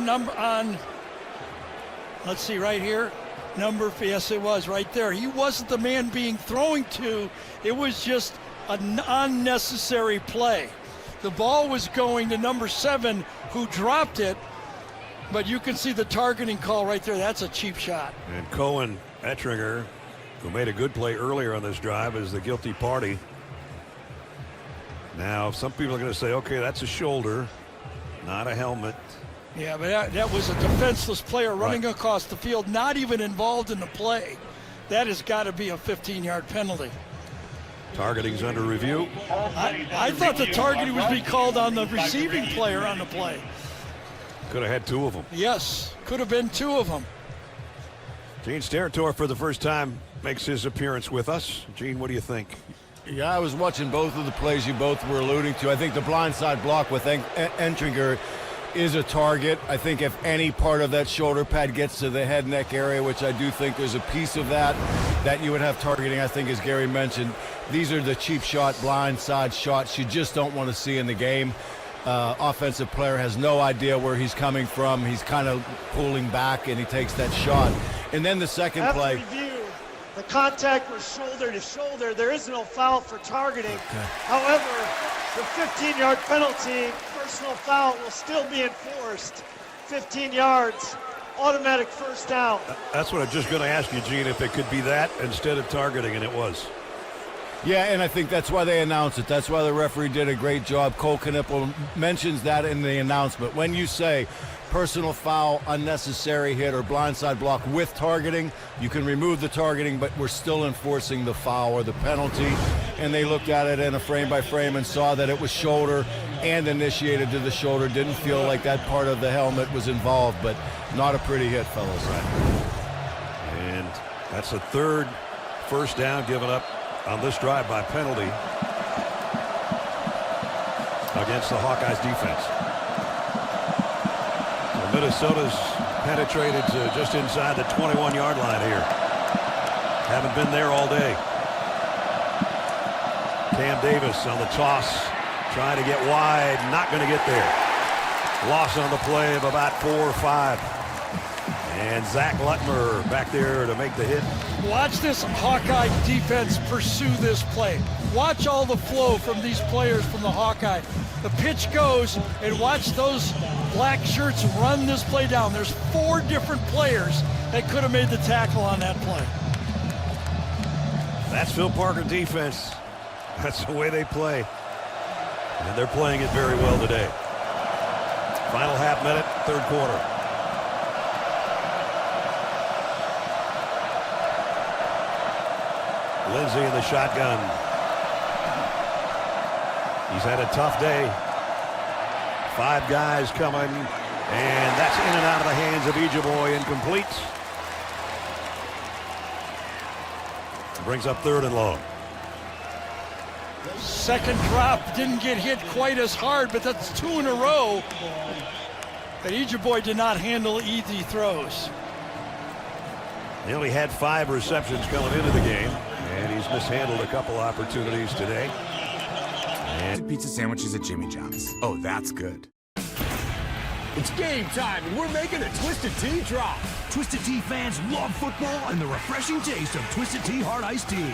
let's see, right here. Yes, it was right there. He wasn't the man being thrown to. It was just an unnecessary play. The ball was going to number 7, who dropped it, but you can see the targeting call right there. That's a cheap shot. And Cohen Ettringer, who made a good play earlier on this drive, is the guilty party. Now, some people are going to say, okay, that's a shoulder, not a helmet. Yeah, but that was a defenseless player running across the field, not even involved in the play. That has got to be a 15-yard penalty. Targeting's under review. I thought the targeting was being called on the receiving player on the play. Could have had 2 of them. Yes, could have been 2 of them. Gene Steratore, for the first time, makes his appearance with us. Gene, what do you think? Yeah, I was watching both of the plays you both were alluding to. I think the blindside block with Ettringer is a target. I think if any part of that shoulder pad gets to the head neck area, which I do think there's a piece of that you would have targeting. I think, as Gary mentioned, these are the cheap shot, blindside shots you just don't want to see in the game. Offensive player has no idea where he's coming from. He's kind of pulling back, and he takes that shot. And then the second play. Review, the contact was shoulder to shoulder. There is no foul for targeting. Okay. However, the 15-yard penalty, personal foul, will still be enforced. 15 yards, automatic first down. That's what I'm just going to ask you, Gene, if it could be that instead of targeting, and it was. Yeah, and I think that's why they announced it. That's why the referee did a great job. Cole Knippel mentions that in the announcement. When you say personal foul, unnecessary hit, or blindside block with targeting, you can remove the targeting, but we're still enforcing the foul or the penalty. And they looked at it in a frame by frame and saw that it was shoulder and initiated to the shoulder. Didn't feel like that part of the helmet was involved, but not a pretty hit, fellas. And that's the 3rd first down given up on this drive by penalty against the Hawkeyes defense. So Minnesota's penetrated to just inside the 21-yard line here. Haven't been there all day. Cam Davis on the toss, trying to get wide, not going to get there. Loss on the play of about 4 or 5. And Zach Lutmer back there to make the hit. Watch this Hawkeye defense pursue this play. Watch all the flow from these players from the Hawkeye. The pitch goes, and watch those black shirts run this play down. There's 4 different players that could have made the tackle on that play. That's Phil Parker defense. That's the way they play. And they're playing it very well today. Final half minute, third quarter. Lindsey in the shotgun. He's had a tough day. 5 guys coming, and that's in and out of the hands of Ijiboy, incomplete. Brings up 3rd and long. Second drop didn't get hit quite as hard, but that's 2 in a row that Ijiboy did not handle easy throws. He only had 5 receptions coming into the game, and he's mishandled a couple opportunities today. And pizza sandwiches at Jimmy John's. Oh, that's good. It's game time, and we're making a Twisted Tea drop. Twisted Tea fans love football and the refreshing taste of Twisted Tea Hard Iced Tea.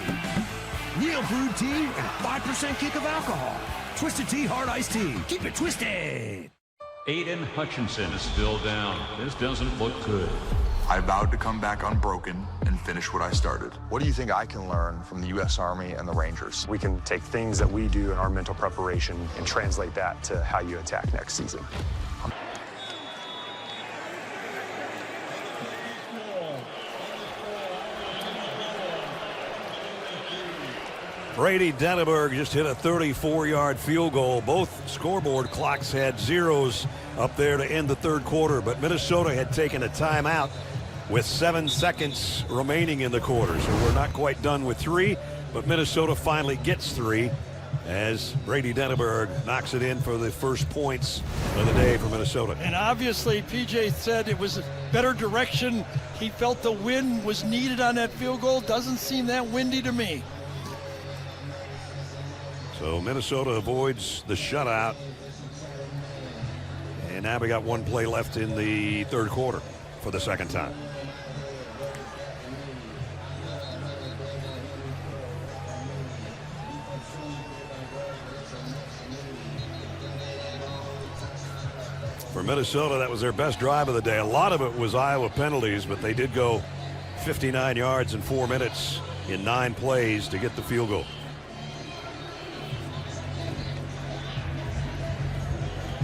Real brewed tea and a 5% kick of alcohol. Twisted Tea Hard Iced Tea. Keep it twisted. Aiden Hutchinson is still down. This doesn't look good. I vowed to come back unbroken and finish what I started. What do you think I can learn from the U.S. Army and the Rangers? We can take things that we do in our mental preparation and translate that to how you attack next season. Brady Denneberg just hit a 34-yard field goal. Both scoreboard clocks had zeros up there to end the third quarter, but Minnesota had taken a timeout with 7 seconds remaining in the quarter. So we're not quite done with 3, but Minnesota finally gets 3 as Brady Denneberg knocks it in for the first points of the day for Minnesota. And obviously, PJ said it was a better direction. He felt the wind was needed on that field goal. Doesn't seem that windy to me. So Minnesota avoids the shutout. And now we got 1 play left in the third quarter for the second time. For Minnesota, that was their best drive of the day. A lot of it was Iowa penalties, but they did go 59 yards in 4 minutes in 9 plays to get the field goal.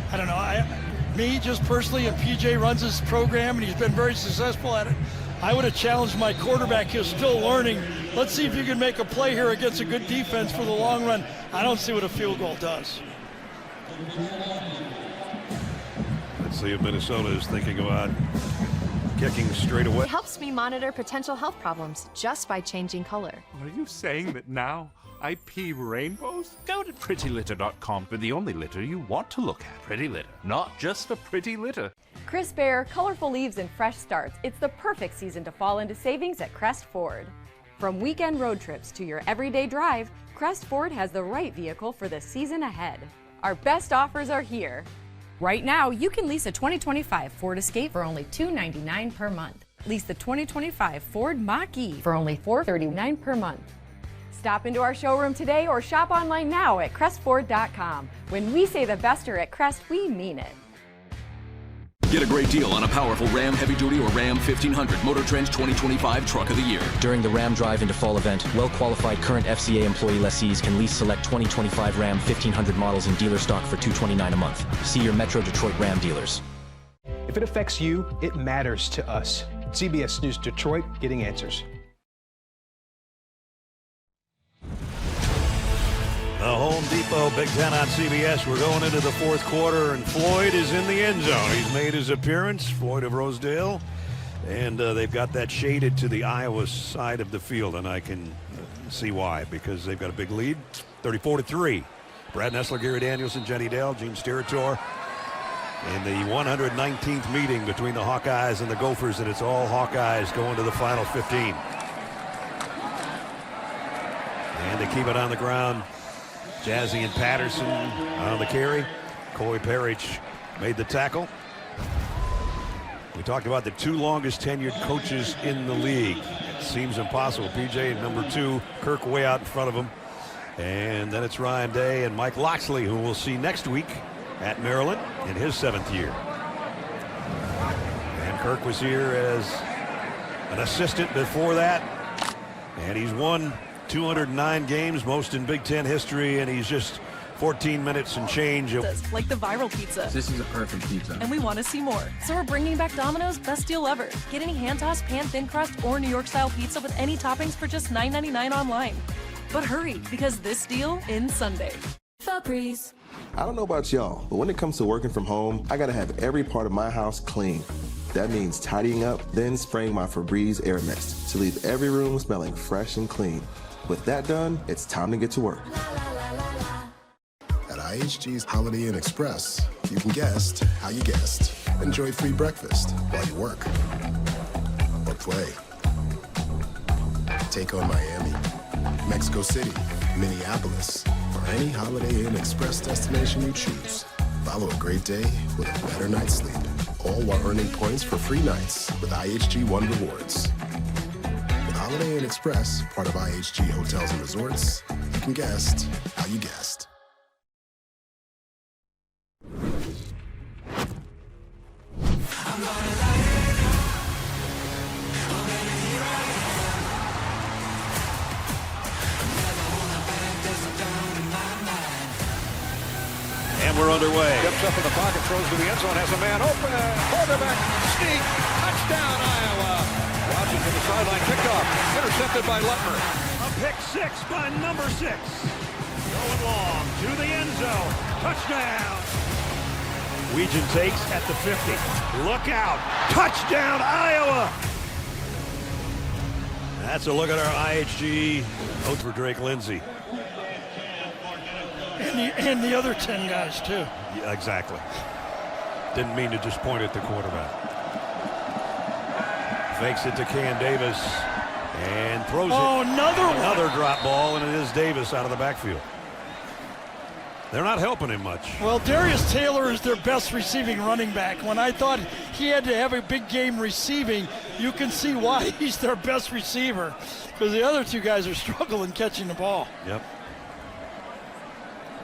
I don't know. Me, just personally, and PJ runs his program, and he's been very successful at it. I would have challenged my quarterback. He's still learning. Let's see if you can make a play here against a good defense for the long run. I don't see what a field goal does. Let's see if Minnesota is thinking about kicking straight away. It helps me monitor potential health problems just by changing color. Are you saying that now I pee rainbows? Go to prettylitter.com for the only litter you want to look at. Pretty Litter, not just a pretty litter. Crisp air, colorful leaves, and fresh starts. It's the perfect season to fall into savings at Crest Ford. From weekend road trips to your everyday drive, Crest Ford has the right vehicle for the season ahead. Our best offers are here. Right now, you can lease a 2025 Ford Escape for only $299 per month. Lease the 2025 Ford Mach-E for only $439 per month. Stop into our showroom today or shop online now at crestford.com. When we say the best are at Crest, we mean it. Get a great deal on a powerful Ram Heavy Duty or Ram 1500 Motor Trend's 2025 Truck of the Year. During the Ram Drive into Fall event, well-qualified current FCA employee lessees can lease select 2025 Ram 1500 models in dealer stock for $229 a month. See your Metro Detroit Ram dealers. If it affects you, it matters to us. CBS News Detroit, getting answers. The Home Depot Big Ten on CBS. We're going into the fourth quarter, and Floyd is in the end zone. He's made his appearance, Floyd of Rosedale, and they've got that shaded to the Iowa side of the field, and I can see why, because they've got a big lead, 34-3. Brad Nessler, Gary Danielson, Jenny Dale, Gene Steratore, in the 119th meeting between the Hawkeyes and the Gophers, and it's all Hawkeyes going to the final 15. And they keep it on the ground. Jazzy and Patterson on the carry. Corey Parrish made the tackle. We talked about the two longest tenured coaches in the league. It seems impossible. PJ at number 2, Kirk way out in front of him. And then it's Ryan Day and Mike Loxley, who we'll see next week at Maryland in his 7th year. And Kirk was here as an assistant before that. And he's won 209 games, most in Big Ten history, and he's just 14 minutes and change. Like the viral pizza. This is a perfect pizza. And we want to see more. So we're bringing back Domino's Best Deal Ever. Get any hand-tossed, pan-thin crust, or New York-style pizza with any toppings for just $9.99 online. But hurry, because this deal ends Sunday. Febreze. I don't know about y'all, but when it comes to working from home, I gotta have every part of my house clean. That means tidying up, then spraying my Febreze Air Mist to leave every room smelling fresh and clean. With that done, it's time to get to work. At IHG's Holiday Inn Express, you can guest how you guest. Enjoy free breakfast while you work or play. Take on Miami, Mexico City, Minneapolis, or any Holiday Inn Express destination you choose. Follow a great day with a better night's sleep, all while earning points for free nights with IHG One Rewards. With Holiday Inn Express, part of IHG Hotels and Resorts, you can guest how you guest. And we're underway. Steps up in the pocket, throws to the end zone, has a man open, quarterback sneak, touchdown Iowa. Watching from the sideline, kickoff, intercepted by Lutmer. A pick 6 by number 6. Going long to the end zone. Touchdown. Weegan takes at the 50. Look out. Touchdown Iowa. That's a look at our IHG vote for Drake Lindsay. And the other 10 guys, too. Yeah, exactly. Didn't mean to just point at the quarterback. Fakes it to Cam Davis and throws it. Another drop ball, and it is Davis out of the backfield. They're not helping him much. Well, Darius Taylor is their best receiving running back. When I thought he had to have a big game receiving, you can see why he's their best receiver, because the other two guys are struggling catching the ball. Yep.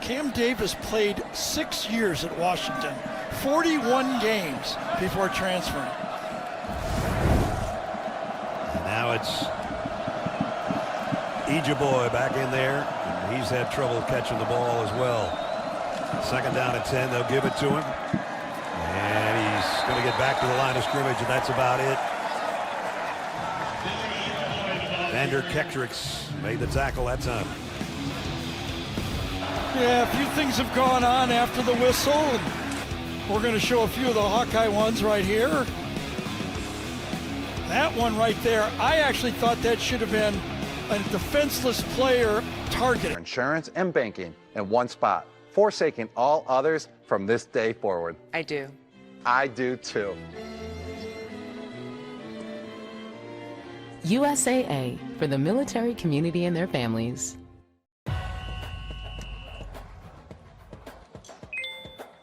Cam Davis played 6 years at Washington, 41 games before transferring. And now it's Ejeboy back in there. And he's had trouble catching the ball as well. 2nd down and 10, they'll give it to him. And he's going to get back to the line of scrimmage, and that's about it. Vander Ketrix made the tackle that time. Yeah, a few things have gone on after the whistle, and we're going to show a few of the Hawkeye ones right here. That one right there, I actually thought that should have been a defenseless player target. Insurance and banking in one spot, forsaking all others from this day forward. I do. I do too. USAA, for the military community and their families.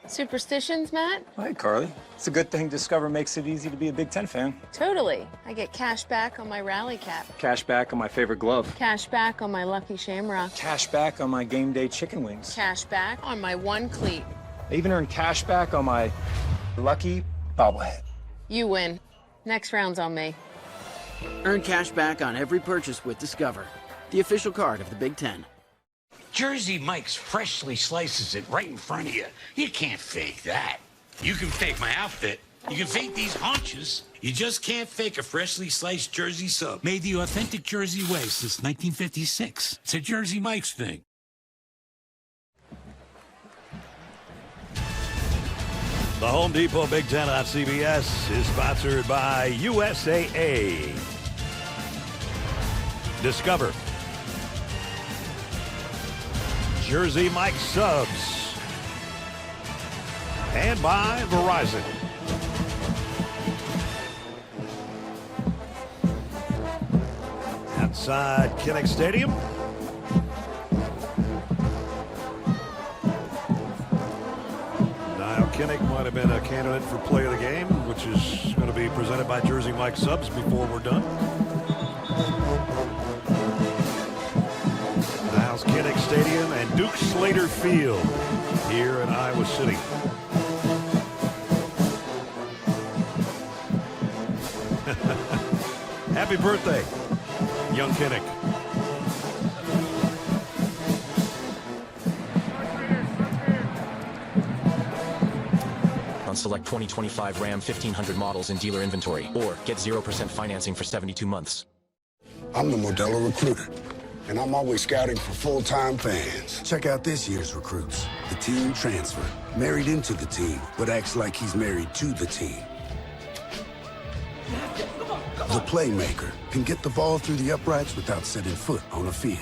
Superstitions, Matt? Hi, Carly. It's a good thing Discover makes it easy to be a Big Ten fan. Totally. I get cash back on my rally cap. Cash back on my favorite glove. Cash back on my Lucky Shamrock. Cash back on my game day chicken wings. Cash back on my one cleat. I even earned cash back on my Lucky bobblehead. You win. Next round's on me. Earn cash back on every purchase with Discover, the official card of the Big Ten. Jersey Mike's freshly slices it right in front of you. You can't fake that. You can fake my outfit. You can fake these haunches. You just can't fake a freshly sliced Jersey sub. Made the authentic Jersey way since 1956. It's a Jersey Mike's thing. The Home Depot Big Ten on CBS is sponsored by USAA. Discover. Jersey Mike subs. and by Verizon. Outside Kinnick Stadium. Niall Kinnick might have been a candidate for play of the game, which is going to be presented by Jersey Mike Subs before we're done. Niles Kinnick Stadium and Duke Slater Field here in Iowa City. Happy birthday, young Kinnick. On select 2025 Ram 1500 models in dealer inventory, or get 0% financing for 72 months. I'm the Modelo recruiter, and I'm always scouting for full-time fans. Check out this year's recruits. The team transfer, married into the team, but acts like he's married to the team. The playmaker can get the ball through the uprights without setting foot on a field.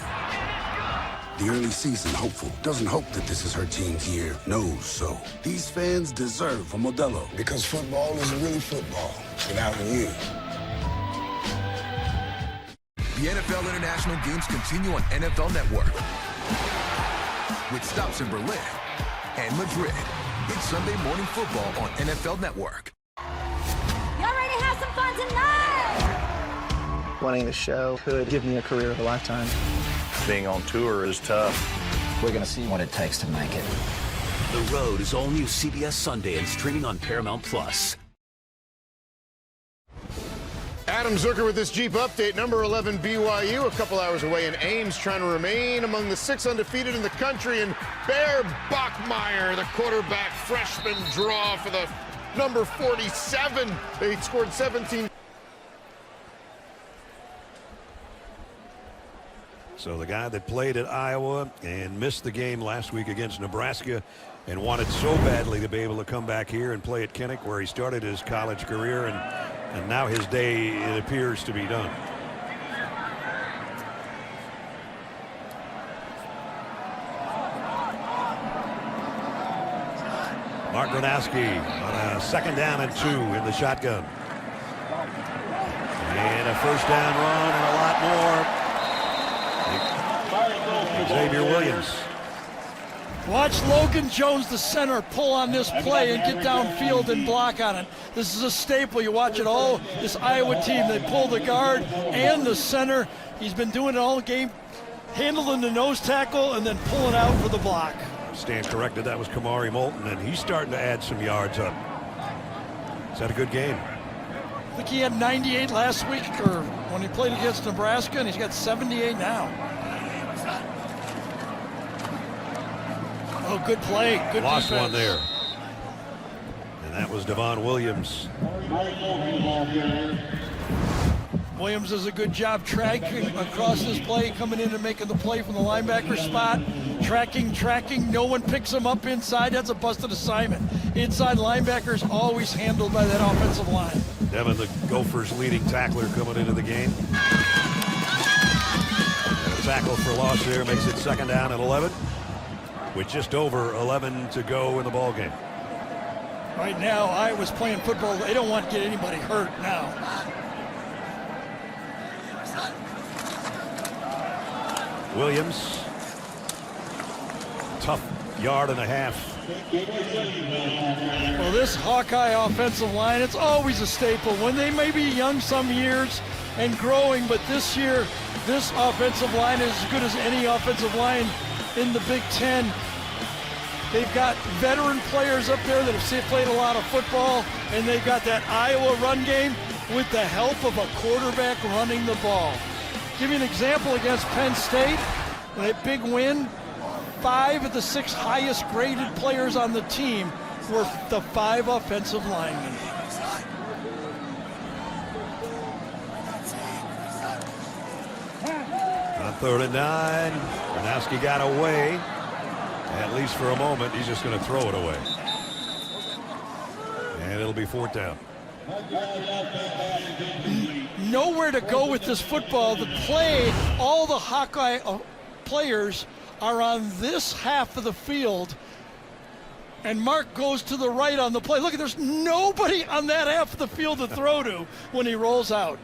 The early season hopeful doesn't hope that this is her team's year, knows so. These fans deserve a Modelo, because football isn't really football without you. The NFL International Games continue on NFL Network with stops in Berlin and Madrid. It's Sunday Morning Football on NFL Network. Y'all ready to have some fun tonight? Winning the show could give me a career of a lifetime. Being on tour is tough. We're going to see what it takes to make it. The Road is all new CBS Sunday and streaming on Paramount Plus. Adam Zucker with this Jeep update. Number 11 BYU a couple hours away in Ames, trying to remain among the 6 undefeated in the country. And Bear Bachmeier, the quarterback freshman draw for the number 47. They scored 17. So the guy that played at Iowa and missed the game last week against Nebraska and wanted so badly to be able to come back here and play at Kinnick, where he started his college career, and now his day, it appears, to be done. Mark Gronowski on a 2nd down and 2 in the shotgun. And a 1st down run and a lot more. Xavier Williams. Watch Logan Jones, the center, pull on this play and get downfield and block on it. This is a staple. You watch it all, this Iowa team. They pull the guard and the center. He's been doing it all game, handling the nose tackle and then pulling out for the block. Stand corrected. That was Kamari Moulton, and he's starting to add some yards up. Is that a good game? I think he had 98 last week, or when he played against Nebraska, and he's got 78 now. Oh, good play. Good Lost defense. one there. And that was Devon Williams. Williams does a good job tracking across this play, coming in and making the play from the linebacker spot. Tracking. No one picks him up inside. That's a busted assignment. Inside linebackers always handled by that offensive line. Devin, the Gophers' leading tackler, coming into the game. And a tackle for loss there makes it 2nd down and 11. With just over 11 to go in the ball game. Right now, Iowa's playing football. They don't want to get anybody hurt now. Williams. Tough yard and a half. Well, this Hawkeye offensive line, it's always a staple. When they may be young some years and growing, but this year, this offensive line is as good as any offensive line in the Big Ten. They've got veteran players up there that have played a lot of football, and they've got that Iowa run game with the help of a quarterback running the ball. Give you an example against Penn State, that big win, 5 of the 6 highest graded players on the team were the 5 offensive linemen. On 3rd and 9, Gronowski got away. At least for a moment, he's just going to throw it away. And it'll be 4th down. Nowhere to go with this football. The play, all the Hawkeye players are on this half of the field. And Mark goes to the right on the play. Look, there's nobody on that half of the field to throw to when he rolls out.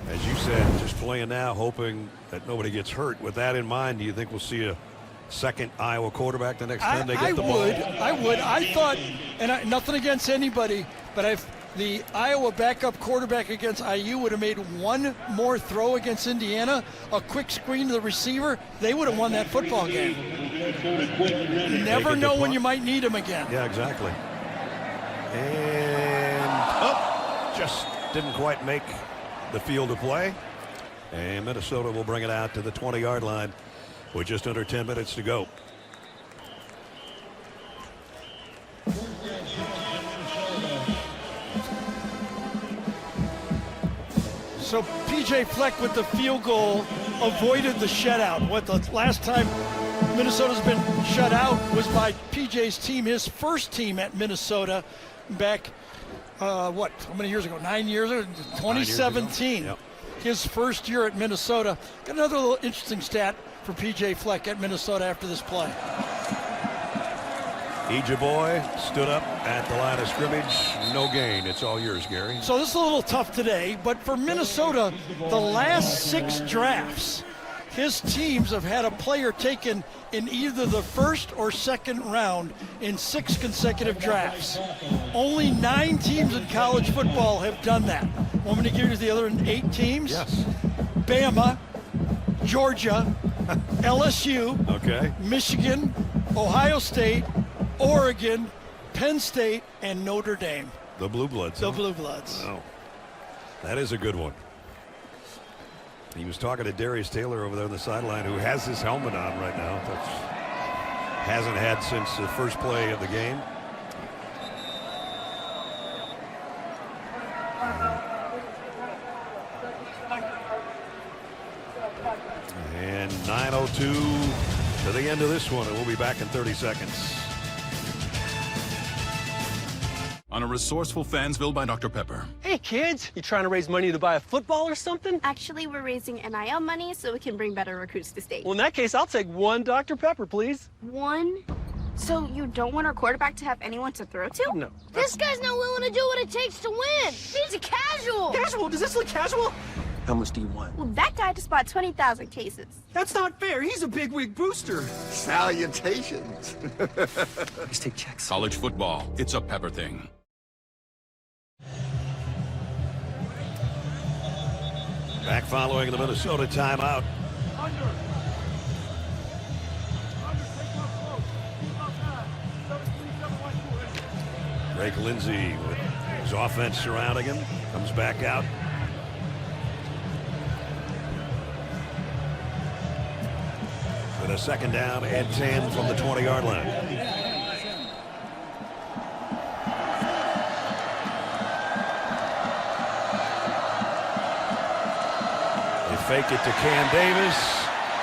As you said, just playing now, hoping that nobody gets hurt. With that in mind, do you think we'll see a second Iowa quarterback the next time they get the ball? I would. I thought, and nothing against anybody, but the Iowa backup quarterback against IU would have made one more throw against Indiana, a quick screen to the receiver, they would have won that football game. You never know when you might need him again. Yeah, exactly. And just didn't quite make the field of play. And Minnesota will bring it out to the 20-yard line with just under 10 minutes to go. So P.J. Fleck with the field goal avoided the shutout. What the last time Minnesota's been shut out was by P.J.'s team, his first team at Minnesota back, how many years ago? 9 years ago? 2017. Yep. His first year at Minnesota. Got another little interesting stat for P.J. Fleck at Minnesota after this play. Ejeboy stood up at the line of scrimmage. No gain. It's all yours, Gary. So this is a little tough today, but for Minnesota, the last 6 drafts, his teams have had a player taken in either the first or second round in 6 consecutive drafts. Only 9 teams in college football have done that. Want me to give you the other 8 teams? Yes. Bama, Georgia, LSU, Michigan, Ohio State, Oregon, Penn State, and Notre Dame. The Blue Bloods. The Blue Bloods. Oh, that is a good one. He was talking to Darius Taylor over there on the sideline, who has his helmet on right now. That hasn't had since the first play of the game. And 9:02 to the end of this one, and we'll be back in 30 seconds. On a resourceful Fansville by Dr. Pepper. Hey kids, you trying to raise money to buy a football or something? Actually, we're raising NIL money so we can bring better recruits to state. Well, in that case, I'll take 1 Dr. Pepper, please. 1? So you don't want our quarterback to have anyone to throw to? No. This guy's not willing to do what it takes to win. He's a casual. Casual? Does this look casual? How much do you want? Well, that guy just bought 20,000 cases. That's not fair. He's a bigwig booster. Salutations. Please take checks. College football, it's a Pepper thing. Back following the Minnesota timeout. Drake Lindsey with his offense surrounding him, comes back out. With a second down and 10 from the 20-yard line. Fake it to Cam Davis.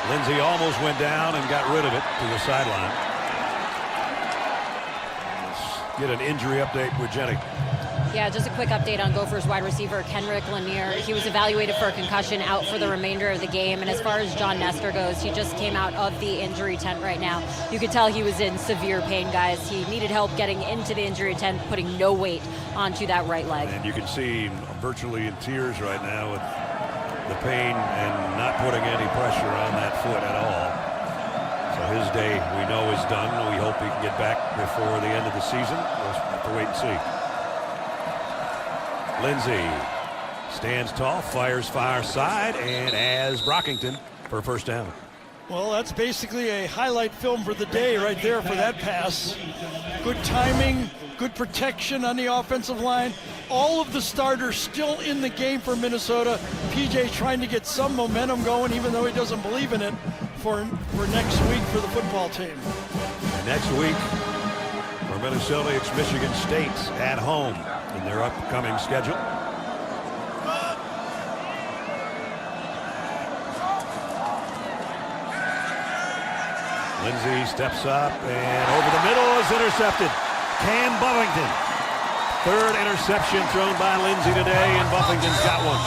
Lindsey almost went down and got rid of it to the sideline. Let's get an injury update with Jenny. Yeah, just a quick update on Gophers wide receiver Kenrick Lanier. He was evaluated for a concussion, out for the remainder of the game. And as far as John Nestor goes, he just came out of the injury tent right now. You could tell he was in severe pain, guys. He needed help getting into the injury tent, putting no weight onto that right leg. And you can see him virtually in tears right now with the pain and not putting any pressure on that foot at all. So his day, we know, is done. We hope he can get back before the end of the season. We'll have to wait and see. Lindsey stands tall, fires far side, and as Brockington for a first down. Well, that's basically a highlight film for the day right there for that pass. Good timing, good protection on the offensive line. All of the starters still in the game for Minnesota. PJ trying to get some momentum going, even though he doesn't believe in it, for next week for the football team. And next week for Minnesota, it's Michigan State at home in their upcoming schedule. Lindsey steps up and over the middle is intercepted. Cam Buffington. Third interception thrown by Lindsey today, and Buffington's got one.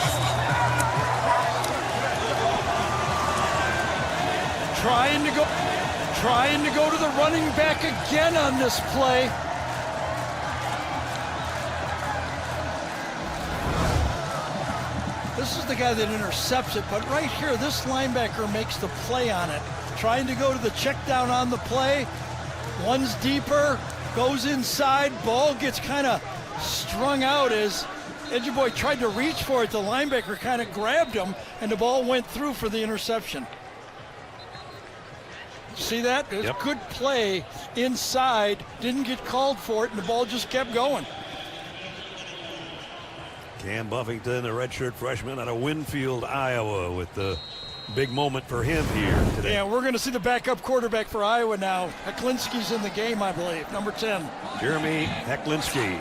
Trying to go to the running back again on this play. This is the guy that intercepts it, but right here, this linebacker makes the play on it. Trying to go to the check down on the play. One's deeper, goes inside, ball gets kind of strung out as Edgeboy tried to reach for it. The linebacker kind of grabbed him, and the ball went through for the interception. See that? It was a good play inside, didn't get called for it, and the ball just kept going. Cam Buffington, the redshirt freshman out of Winfield, Iowa, with the big moment for him here today. Yeah, we're going to see the backup quarterback for Iowa now. Hecklinski's in the game, I believe, number 10. Jeremy Hecklinski.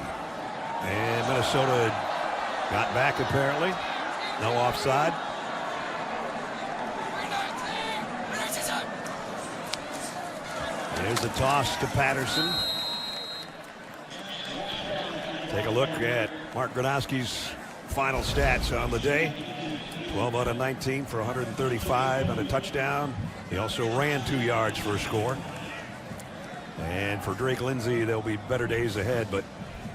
And Minnesota got back apparently. No offside. There's a toss to Patterson. Take a look at Mark Gronowski's final stats on the day. 12 out of 19 for 135 and a touchdown. He also ran 2 yards for a score. And for Drake Lindsay, there'll be better days ahead, but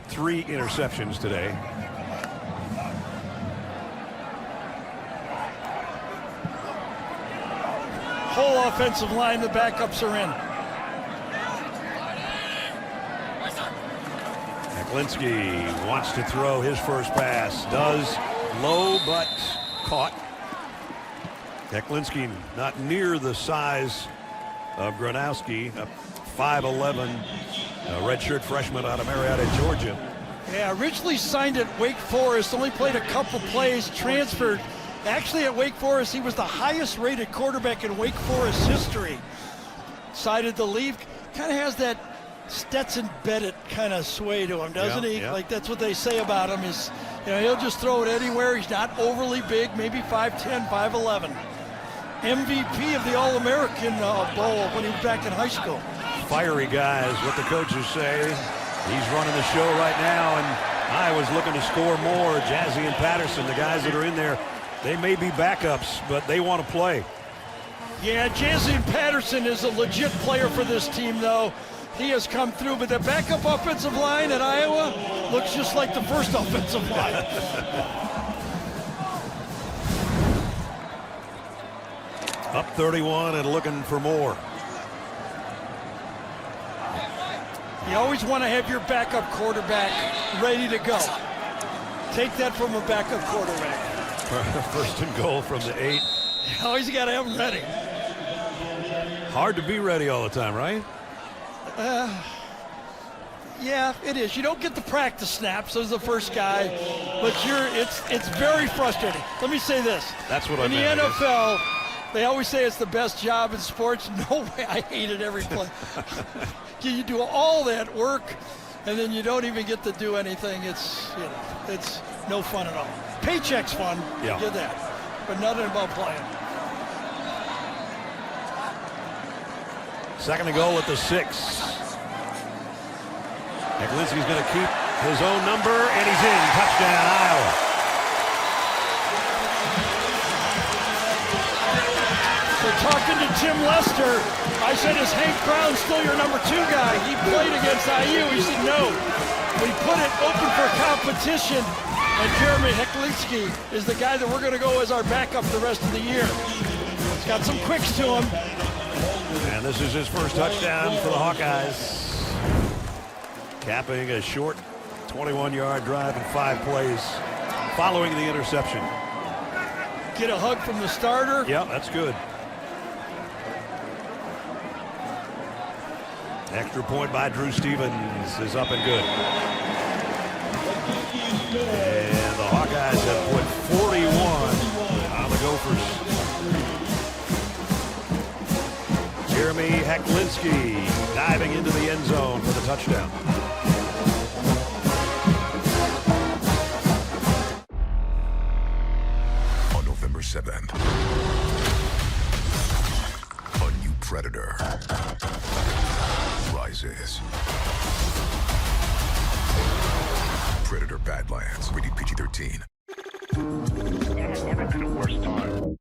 3 interceptions today. Whole offensive line, the backups are in. Hecklinski wants to throw his first pass. Does. Low, but caught. Hecklinski not near the size of Gronowski, a 5'11", redshirt freshman out of Marietta, Georgia. Yeah, originally signed at Wake Forest, only played a couple plays, transferred. Actually at Wake Forest, he was the highest rated quarterback in Wake Forest history. Decided to leave, kind of has that Stetson Bennett kind of sway to him, doesn't he? Yeah. Like that's what they say about him is, you know, he'll just throw it anywhere. He's not overly big, maybe 5'10", 5'11". MVP of the All-American Bowl when he was back in high school. Fiery guy is what the coaches say. He's running the show right now, and Iowa's looking to score more. Jazzy and Patterson, the guys that are in there, they may be backups, but they want to play. Yeah, Jazzy and Patterson is a legit player for this team, though. He has come through, but the backup offensive line at Iowa looks just like the first offensive line. Up 31 and looking for more. You always want to have your backup quarterback ready to go. Take that from a backup quarterback. First and goal from the 8. You always got to have them ready. Hard to be ready all the time, right? Yeah, it is. You don't get the practice snaps as the first guy, but it's very frustrating. Let me say this. That's what I mean. In the NFL, they always say it's the best job in sports. No way, I hate it every play. You do all that work, and then you don't even get to do anything. It's no fun at all. Paycheck's fun. Yeah. You get that, but nothing about playing. Second and goal at the 6. Hecklinski's going to keep his own number, and he's in. Touchdown, Iowa. So talking to Tim Lester, I said, is Hank Brown still your number 2 guy? He played against IU. He said no. We put it open for competition, and Jeremy Hecklinski is the guy that we're going to go as our backup the rest of the year. He's got some quicks to him. And this is his first touchdown for the Hawkeyes. Capping a short 21-yard drive in 5 plays following the interception. Get a hug from the starter. Yeah, that's good. Extra point by Drew Stevens is up and good. And the Hawkeyes have put 41 on the Gophers. Jeremy Hecklinski diving into the end zone for the touchdown. On November 7th, a new predator rises. Predator Badlands, rated PG-13. It has never been a worse time.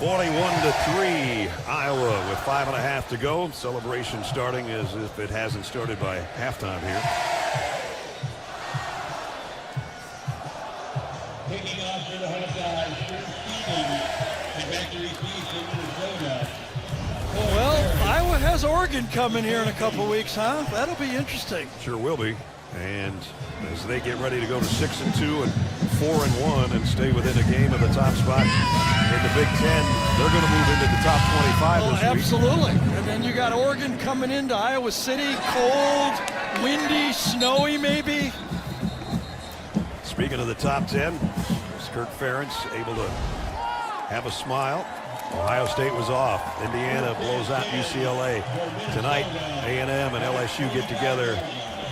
41-3, Iowa with 5.5 to go. Celebration starting as if it hasn't started by halftime here. Taking off for the Hawkeyes, Minnesota. Well, Iowa has Oregon coming here in a couple weeks, huh? That'll be interesting. Sure will be. And as they get ready to go to 6-2 and 4-1 and stay within a game of the top spot in the Big Ten, they're going to move into the top 25 this week. Absolutely. And then you got Oregon coming into Iowa City, cold, windy, snowy maybe. Speaking of the top 10, Kirk Ferentz able to have a smile. Ohio State was off. Indiana blows out UCLA. Tonight, A&M and LSU get together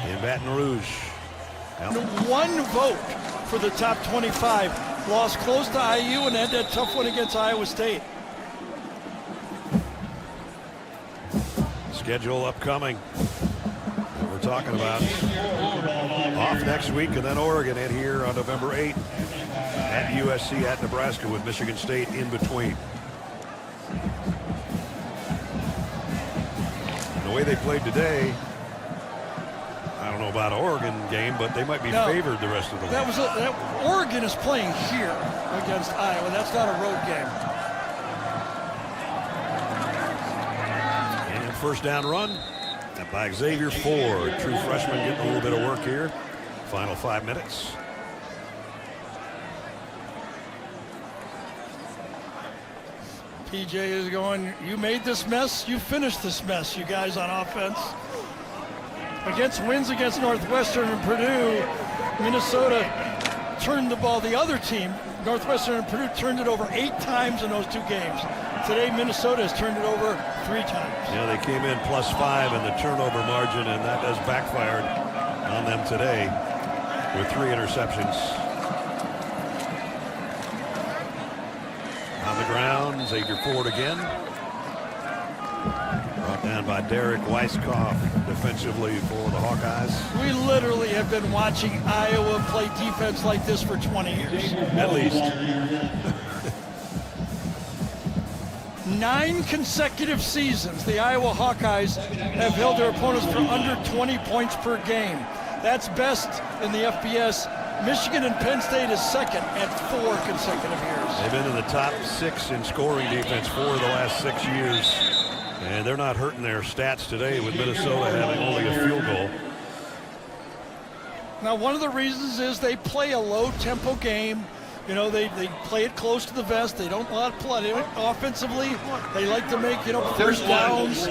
in Baton Rouge. One vote for the top 25. Lost close to IU and had that tough one against Iowa State. Schedule upcoming that we're talking about. Off next week, and then Oregon in here on November 8th at USC at Nebraska with Michigan State in between. And the way they played today, I don't know about Oregon game, but they might be favored the rest of the way. Oregon is playing here against Iowa. That's not a road game. And first down run by Xavier Ford. True freshman getting a little bit of work here. Final 5 minutes. PJ is going, you made this mess, you finished this mess, you guys on offense. Against wins against Northwestern and Purdue, Minnesota turned the ball. The other team, Northwestern and Purdue, turned it over 8 times in those 2 games. Today, Minnesota has turned it over 3 times. Yeah, they came in +5 in the turnover margin, and that has backfired on them today with 3 interceptions. On the ground, Xavier Ford again. Brought down by Derek Weisskopf defensively for the Hawkeyes. We literally have been watching Iowa play defense like this for 20 years. At least. 9 consecutive seasons, the Iowa Hawkeyes have held their opponents for under 20 points per game. That's best in the FBS. Michigan and Penn State is second at 4 consecutive years. They've been in the top 6 in scoring defense for the last 6 years. And they're not hurting their stats today with Minnesota having only a field goal. Now, one of the reasons is they play a low-tempo game. You know, they play it close to the vest. They don't want to play offensively. They like to make, first downs.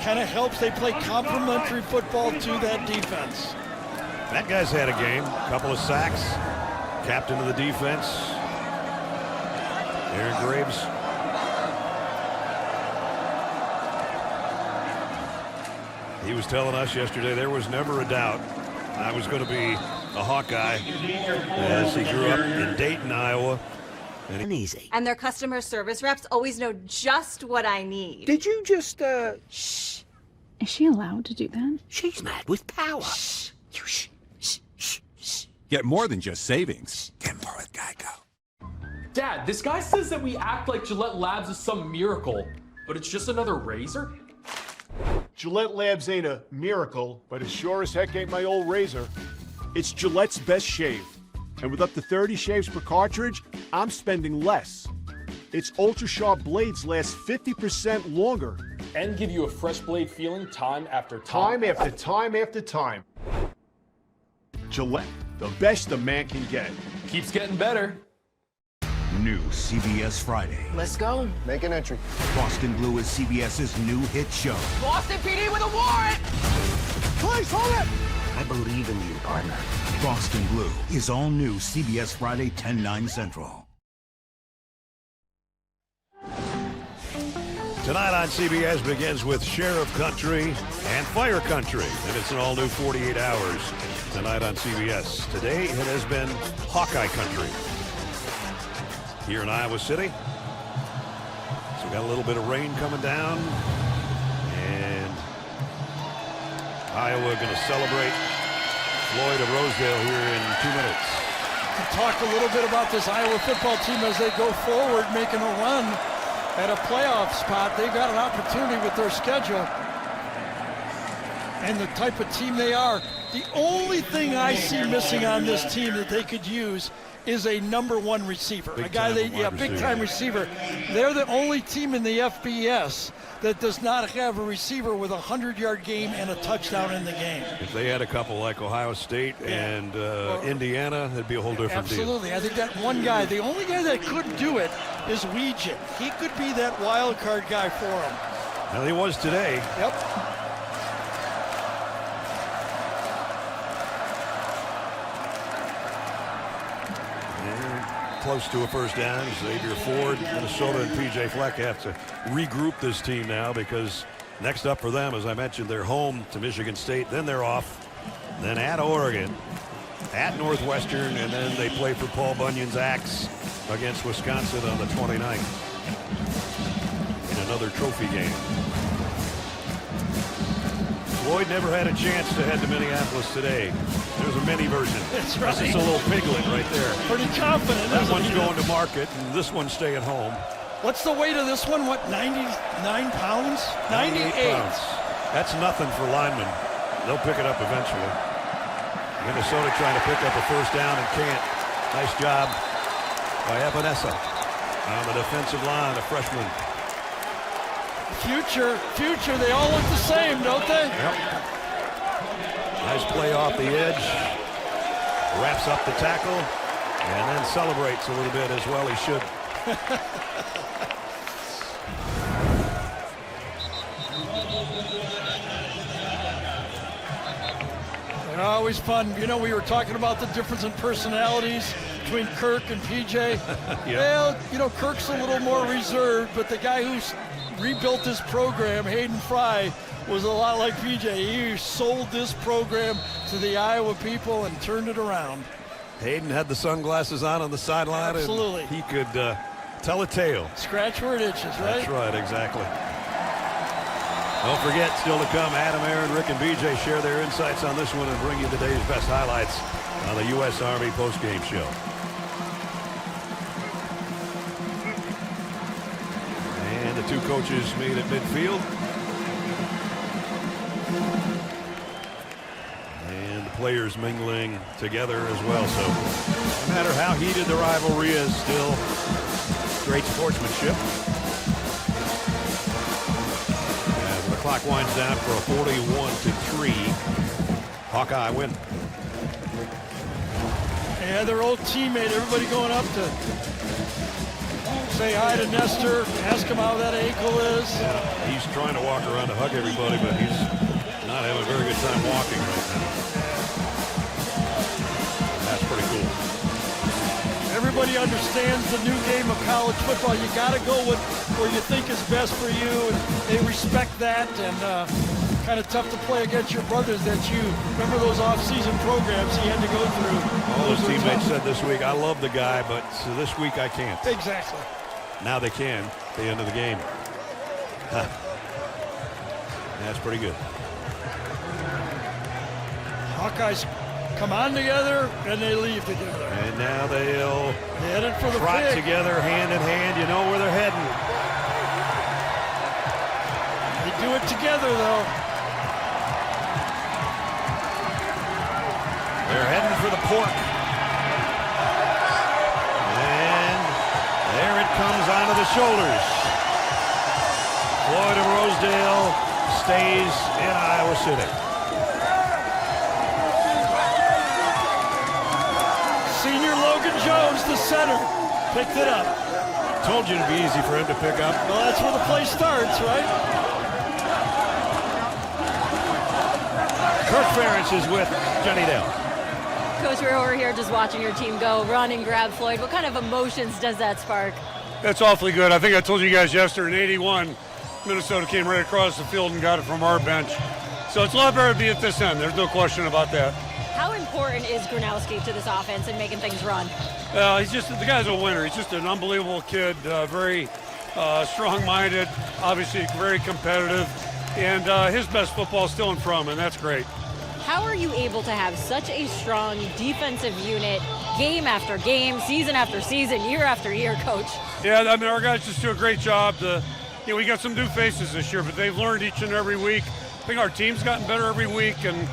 Kind of helps. They play complementary football to that defense. That guy's had a game. A couple of sacks. Captain of the defense. Aaron Graves. He was telling us yesterday there was never a doubt I was going to be a Hawkeye as he grew up in Dayton, Iowa. And easy. And their customer service reps always know just what I need. Did you just, Shh. Is she allowed to do that? She's mad with power. Shh. You shh. Shh. Shh. Shh. Get more than just savings. Get more with Geico. Dad, this guy says that we act like Gillette Labs is some miracle, but it's just another razor? Gillette Labs ain't a miracle, but it sure as heck ain't my old razor. It's Gillette's best shave. And with up to 30 shaves per cartridge, I'm spending less. Its ultra-sharp blades last 50% longer. And give you a fresh blade feeling time after time. Time after time after time. Gillette, the best a man can get. Keeps getting better. New CBS Friday. Let's go. Make an entry. Boston Blue is CBS's new hit show. Boston PD with a warrant! Please, hold it! I believe in you, partner. Boston Blue is all new CBS Friday, 10/9 Central. Tonight on CBS begins with Sheriff Country and Fire Country, and it's an all-new 48 hours tonight on CBS. Today it has been Hawkeye Country here in Iowa City. So we got a little bit of rain coming down, and Iowa going to celebrate Floyd of Rosedale here in 2 minutes. To talk a little bit about this Iowa football team as they go forward, making a run at a playoff spot. They've got an opportunity with their schedule and the type of team they are. The only thing I see missing on this team that they could use is a number one receiver. Big time receiver. They're the only team in the FBS that does not have a receiver with a 100-yard game and a touchdown in the game. If they had a couple like Ohio State and Indiana, it'd be a whole different deal. Absolutely. I think that one guy, the only guy that could do it is Weegin. He could be that wild card guy for him. Well, he was today. Yep. Close to a first down. Xavier Ford, Minnesota, and P.J. Fleck have to regroup this team now because next up for them, as I mentioned, they're home to Michigan State. Then they're off. Then at Oregon, at Northwestern, and then they play for Paul Bunyan's Axe against Wisconsin on the 29th in another trophy game. Floyd never had a chance to head to Minneapolis today. There's a mini version. That's right. This is a little piglet right there. Pretty confident. That one's going to market, and this one's staying home. What's the weight of this one? What, 99 pounds? 98 pounds. That's nothing for linemen. They'll pick it up eventually. Minnesota trying to pick up a first down and can't. Nice job by Ebenesa on the defensive line, a freshman. Future, they all look the same, don't they? Yep. Nice play off the edge. Wraps up the tackle and then celebrates a little bit as well. He should. They're always fun. You know, we were talking about the difference in personalities between Kirk and PJ. Yeah. Well, you know, Kirk's a little more reserved, but the guy who's rebuilt this program, Hayden Fry, was a lot like PJ. He sold this program to the Iowa people and turned it around. Hayden had the sunglasses on the sideline. Absolutely. And he could tell a tale. Scratch where it itches, right? That's right, exactly. Don't forget, still to come, Adam, Aaron, Rick, and BJ share their insights on this one and bring you today's best highlights on the U.S. Army postgame show. And the two coaches meet at midfield. And the players mingling together as well. So no matter how heated the rivalry is, still great sportsmanship. As the clock winds down for a 41-3 Hawkeye win. Yeah, their old teammate, everybody going up to say hi to Nestor, ask him how that ankle is. Yeah, he's trying to walk around to hug everybody, but he's not having a very good time walking right now. That's pretty cool. Everybody understands the new game of college football. You got to go with where you think is best for you, and they respect that. And kind of tough to play against your brothers that you remember those off-season programs he had to go through. All his teammates said this week, I love the guy, but this week I can't. Exactly. Now they can at the end of the game. Huh. That's pretty good. Hawkeyes come on together and they leave together. And now they'll headed for the trot pick. together hand in hand. You know where they're heading. They do it together though. They're heading for the pork. And there it comes onto the shoulders. Floyd of Rosedale stays in Iowa City. Senior Logan Jones, the center, picked it up. Told you it'd be easy for him to pick up. Well, that's where the play starts, right? Kirk Ferentz is with Johnny Dale. Coach, we're over here just watching your team go run and grab Floyd. What kind of emotions does that spark? That's awfully good. I think I told you guys yesterday in 81, Minnesota came right across the field and got it from our bench. So it's a lot better to be at this end. There's no question about that. How important is Gronowski to this offense and making things run? The guy's a winner. He's just an unbelievable kid, very strong-minded, obviously very competitive, and his best football is still in front of him, and that's great. How are you able to have such a strong defensive unit game after game, season after season, year after year, Coach? Yeah, I mean, our guys just do a great job. We got some new faces this year, but they've learned each and every week. I think our team's gotten better every week, and,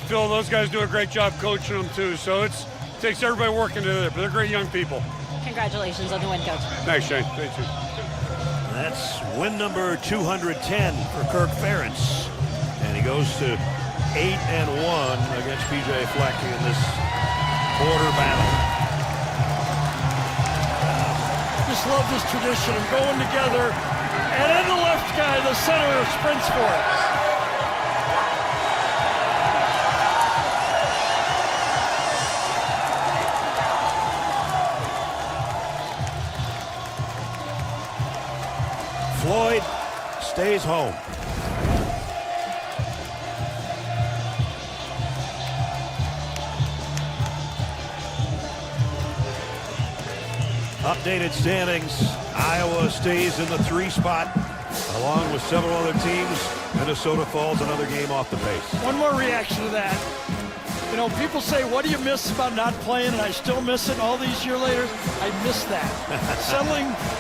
Phil, those guys do a great job coaching them too. So it takes everybody working together, but they're great young people. Congratulations on the win, Coach. Thanks, Shane. Thank you. That's win number 210 for Kirk Ferentz. And he goes to 8-1 against P.J. Fleck in this border battle. Just love this tradition of going together, and then the left guy, the center, sprints for it. Floyd stays home. Updated standings. Iowa stays in the 3 spot, along with several other teams. Minnesota falls another game off the pace. One more reaction to that. People say, what do you miss about not playing? And I still miss it all these years later. I miss that.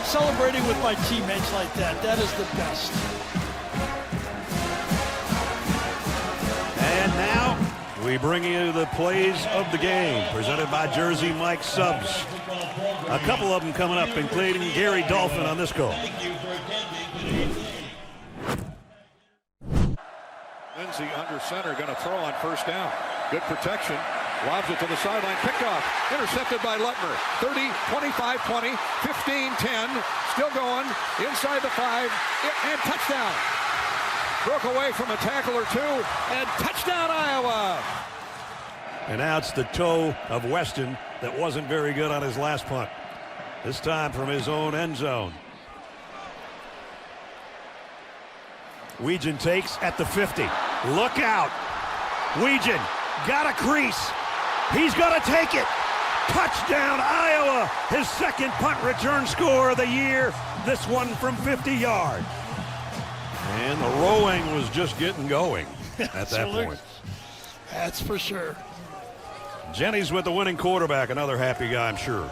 Celebrating with my teammates like that. That is the best. And now we bring you the plays of the game, presented by Jersey Mike Subs. A couple of them coming up, including Gary Dolphin on this call. Lindsey under center, going to throw on first down. Good protection. Lobs it to the sideline. Kickoff. Intercepted by Lutmer. 30, 25, 20, 15, 10. Still going. Inside the 5. And touchdown. Broke away from a tackle or two. And touchdown, Iowa. And now it's the toe of Weston that wasn't very good on his last punt. This time from his own end zone. Weegan takes at the 50. Look out. Weegan got a crease. He's going to take it. Touchdown, Iowa. His second punt return score of the year. This one from 50 yards. And the rowing was just getting going at that point. That's for sure. Jennings with the winning quarterback. Another happy guy, I'm sure.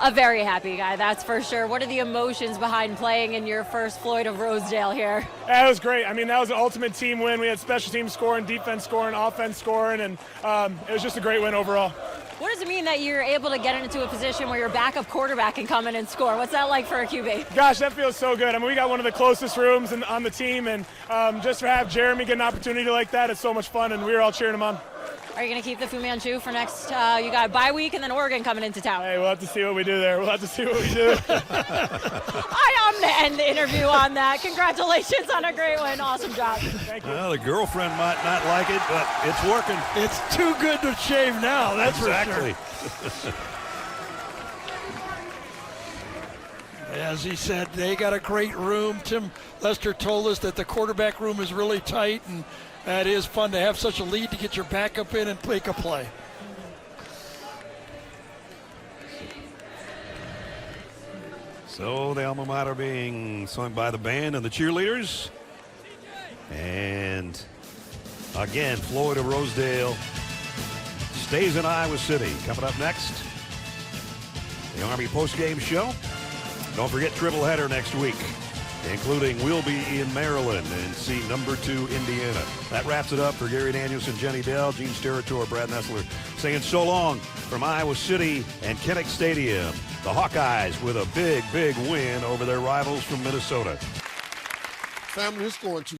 A very happy guy, that's for sure. What are the emotions behind playing in your first Floyd of Rosedale here? That was great. I mean, that was an ultimate team win. We had special teams scoring, defense scoring, offense scoring, and it was just a great win overall. What does it mean that you're able to get into a position where your backup quarterback can come in and score? What's that like for a QB? Gosh, that feels so good. I mean, we got one of the closest rooms on the team, and just to have Jeremy get an opportunity like that, it's so much fun, and we were all cheering him on. Are you going to keep the Fu Manchu for next? You got a bye week and then Oregon coming into town. Hey, we'll have to see what we do there. We'll have to see what we do. I'm going to end the interview on that. Congratulations on a great win. Awesome job. Thank you. Well, the girlfriend might not like it, but it's working. It's too good to shave now, that's exactly. for sure. As he said, they got a great room. Tim Lester told us that the quarterback room is really tight, and that is fun to have such a lead to get your backup in and make a play. So the alma mater being sung by the band and the cheerleaders. And again, Floyd of Rosedale stays in Iowa City. Coming up next, the Army postgame show. Don't forget triple header next week, including we'll be in Maryland and see number 2 Indiana. That wraps it up for Gary Danielson, Jenny Dell, Gene Steratore, Brad Nessler saying so long from Iowa City and Kinnick Stadium. The Hawkeyes with a big, big win over their rivals from Minnesota. Family is going to